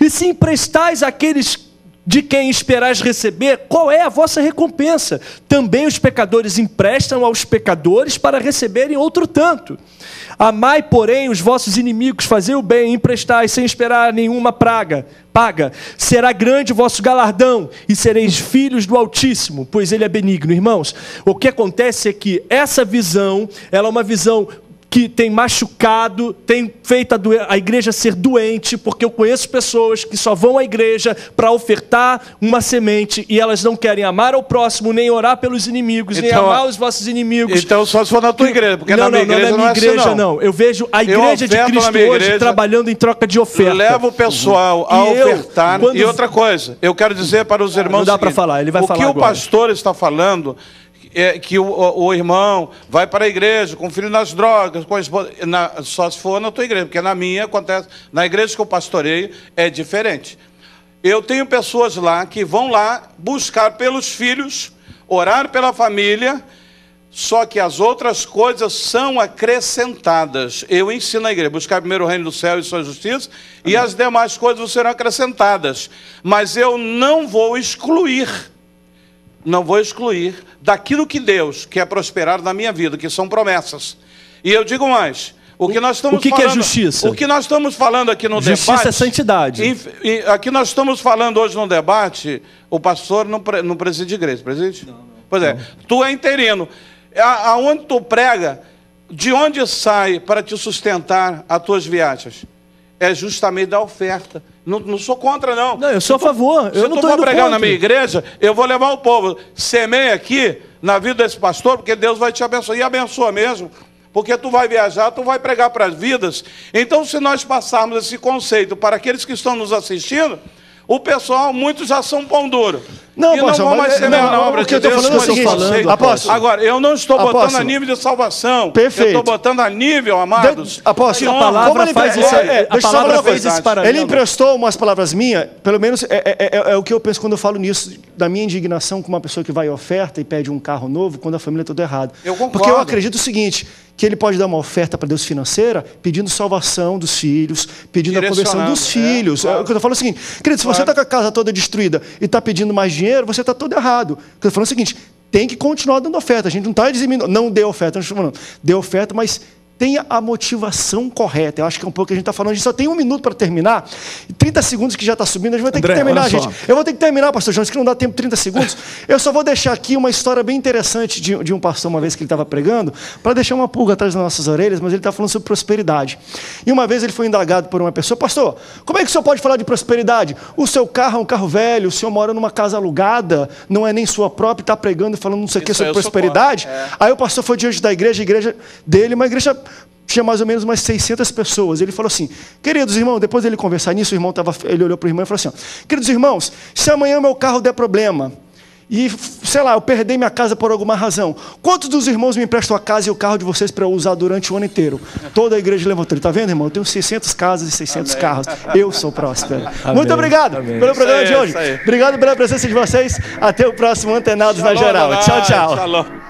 E se emprestais àqueles de quem esperais receber, qual é a vossa recompensa? Também os pecadores emprestam aos pecadores para receberem outro tanto. Amai, porém, os vossos inimigos, fazei o bem, emprestai sem esperar nenhuma paga. Será grande o vosso galardão e sereis filhos do Altíssimo, pois ele é benigno. Irmãos, o que acontece é que essa visão, ela é uma visão que tem machucado, tem feito a igreja ser doente, porque eu conheço pessoas que só vão à igreja para ofertar uma semente e elas não querem amar ao próximo, nem orar pelos inimigos, nem amar os vossos inimigos. Então só se for na tua igreja, porque na minha igreja não é assim, não. Eu vejo a igreja de Cristo hoje trabalhando em troca de oferta. Leva o pessoal a ofertar. E outra coisa, eu quero dizer para os irmãos... Não dá para falar, ele vai falar agora. O que o pastor está falando... É que o irmão vai para a igreja com o filho nas drogas, com a esposa, só se for na tua igreja, porque na minha acontece, na igreja que eu pastoreio é diferente. Eu tenho pessoas lá que vão lá buscar pelos filhos, orar pela família, só que as outras coisas são acrescentadas. Eu ensino na igreja, buscar primeiro o reino do céu e sua justiça, e as demais coisas serão acrescentadas. Mas eu não vou excluir daquilo que Deus quer prosperar na minha vida, que são promessas. E eu digo mais, o que é justiça? O que nós estamos falando aqui no debate... Justiça é santidade. Aqui nós estamos falando hoje no debate, o pastor não preside igreja, preside? Não. Pois é, tu é interino. Aonde tu prega, de onde sai para te sustentar as tuas viagens? É justamente da oferta. Não sou contra, não. Não, eu sou a favor. Se tu for pregar na minha igreja, eu vou levar o povo. Semeia aqui na vida desse pastor, porque Deus vai te abençoar. E abençoa mesmo, porque tu vai viajar, tu vai pregar para as vidas. Então, se nós passarmos esse conceito para aqueles que estão nos assistindo, o pessoal, muitos já são pão duro. Não, e não vão mais semear na obra de Deus. Agora, eu não estou botando a nível de salvação. Perfeito. Eu estou botando a nível, amados. Apóstolo, a palavra faz esse paralelo. Ele emprestou umas palavras minhas, pelo menos é o que eu penso quando eu falo nisso, da minha indignação com uma pessoa que vai em oferta e pede um carro novo quando a família é tudo errado. Eu concordo. Porque eu acredito o seguinte, que ele pode dar uma oferta para Deus financeira, pedindo salvação dos filhos, pedindo a conversão dos filhos. Claro. O que eu estou falando é o seguinte, querido, se você está com a casa toda destruída e está pedindo mais dinheiro, você está todo errado. O que eu estou falando é o seguinte, tem que continuar dando oferta. A gente não está dizendo, não dê oferta, não estou falando, dê oferta, mas tenha a motivação correta. Eu acho que é um pouco que a gente está falando. A gente só tem 1 minuto para terminar. 30 segundos que já está subindo, a gente vai ter que terminar, gente. Eu vou ter que terminar, pastor Jones, que não dá tempo 30 segundos. Eu só vou deixar aqui uma história bem interessante de um pastor, uma vez que ele estava pregando, para deixar uma pulga atrás das nossas orelhas, mas ele está falando sobre prosperidade. E uma vez ele foi indagado por uma pessoa, pastor, como é que o senhor pode falar de prosperidade? O seu carro é um carro velho, o senhor mora numa casa alugada, não é nem sua própria, está pregando e falando não sei o que sobre prosperidade. Aí o pastor foi diante da igreja dele, uma igreja tinha mais ou menos umas 600 pessoas. Ele falou assim, queridos irmãos, depois dele conversar nisso, ele olhou para o irmão e falou assim, queridos irmãos, se amanhã meu carro der problema, e, sei lá, eu perdi minha casa por alguma razão, quantos dos irmãos me emprestam a casa e o carro de vocês para eu usar durante o ano inteiro? Toda a igreja levantou. Está vendo, irmão? Eu tenho 600 casas e 600 carros. Eu sou próspero. Muito obrigado pelo programa de hoje. Obrigado pela presença de vocês. Até o próximo Antenados na Geral. Tchau, tchau.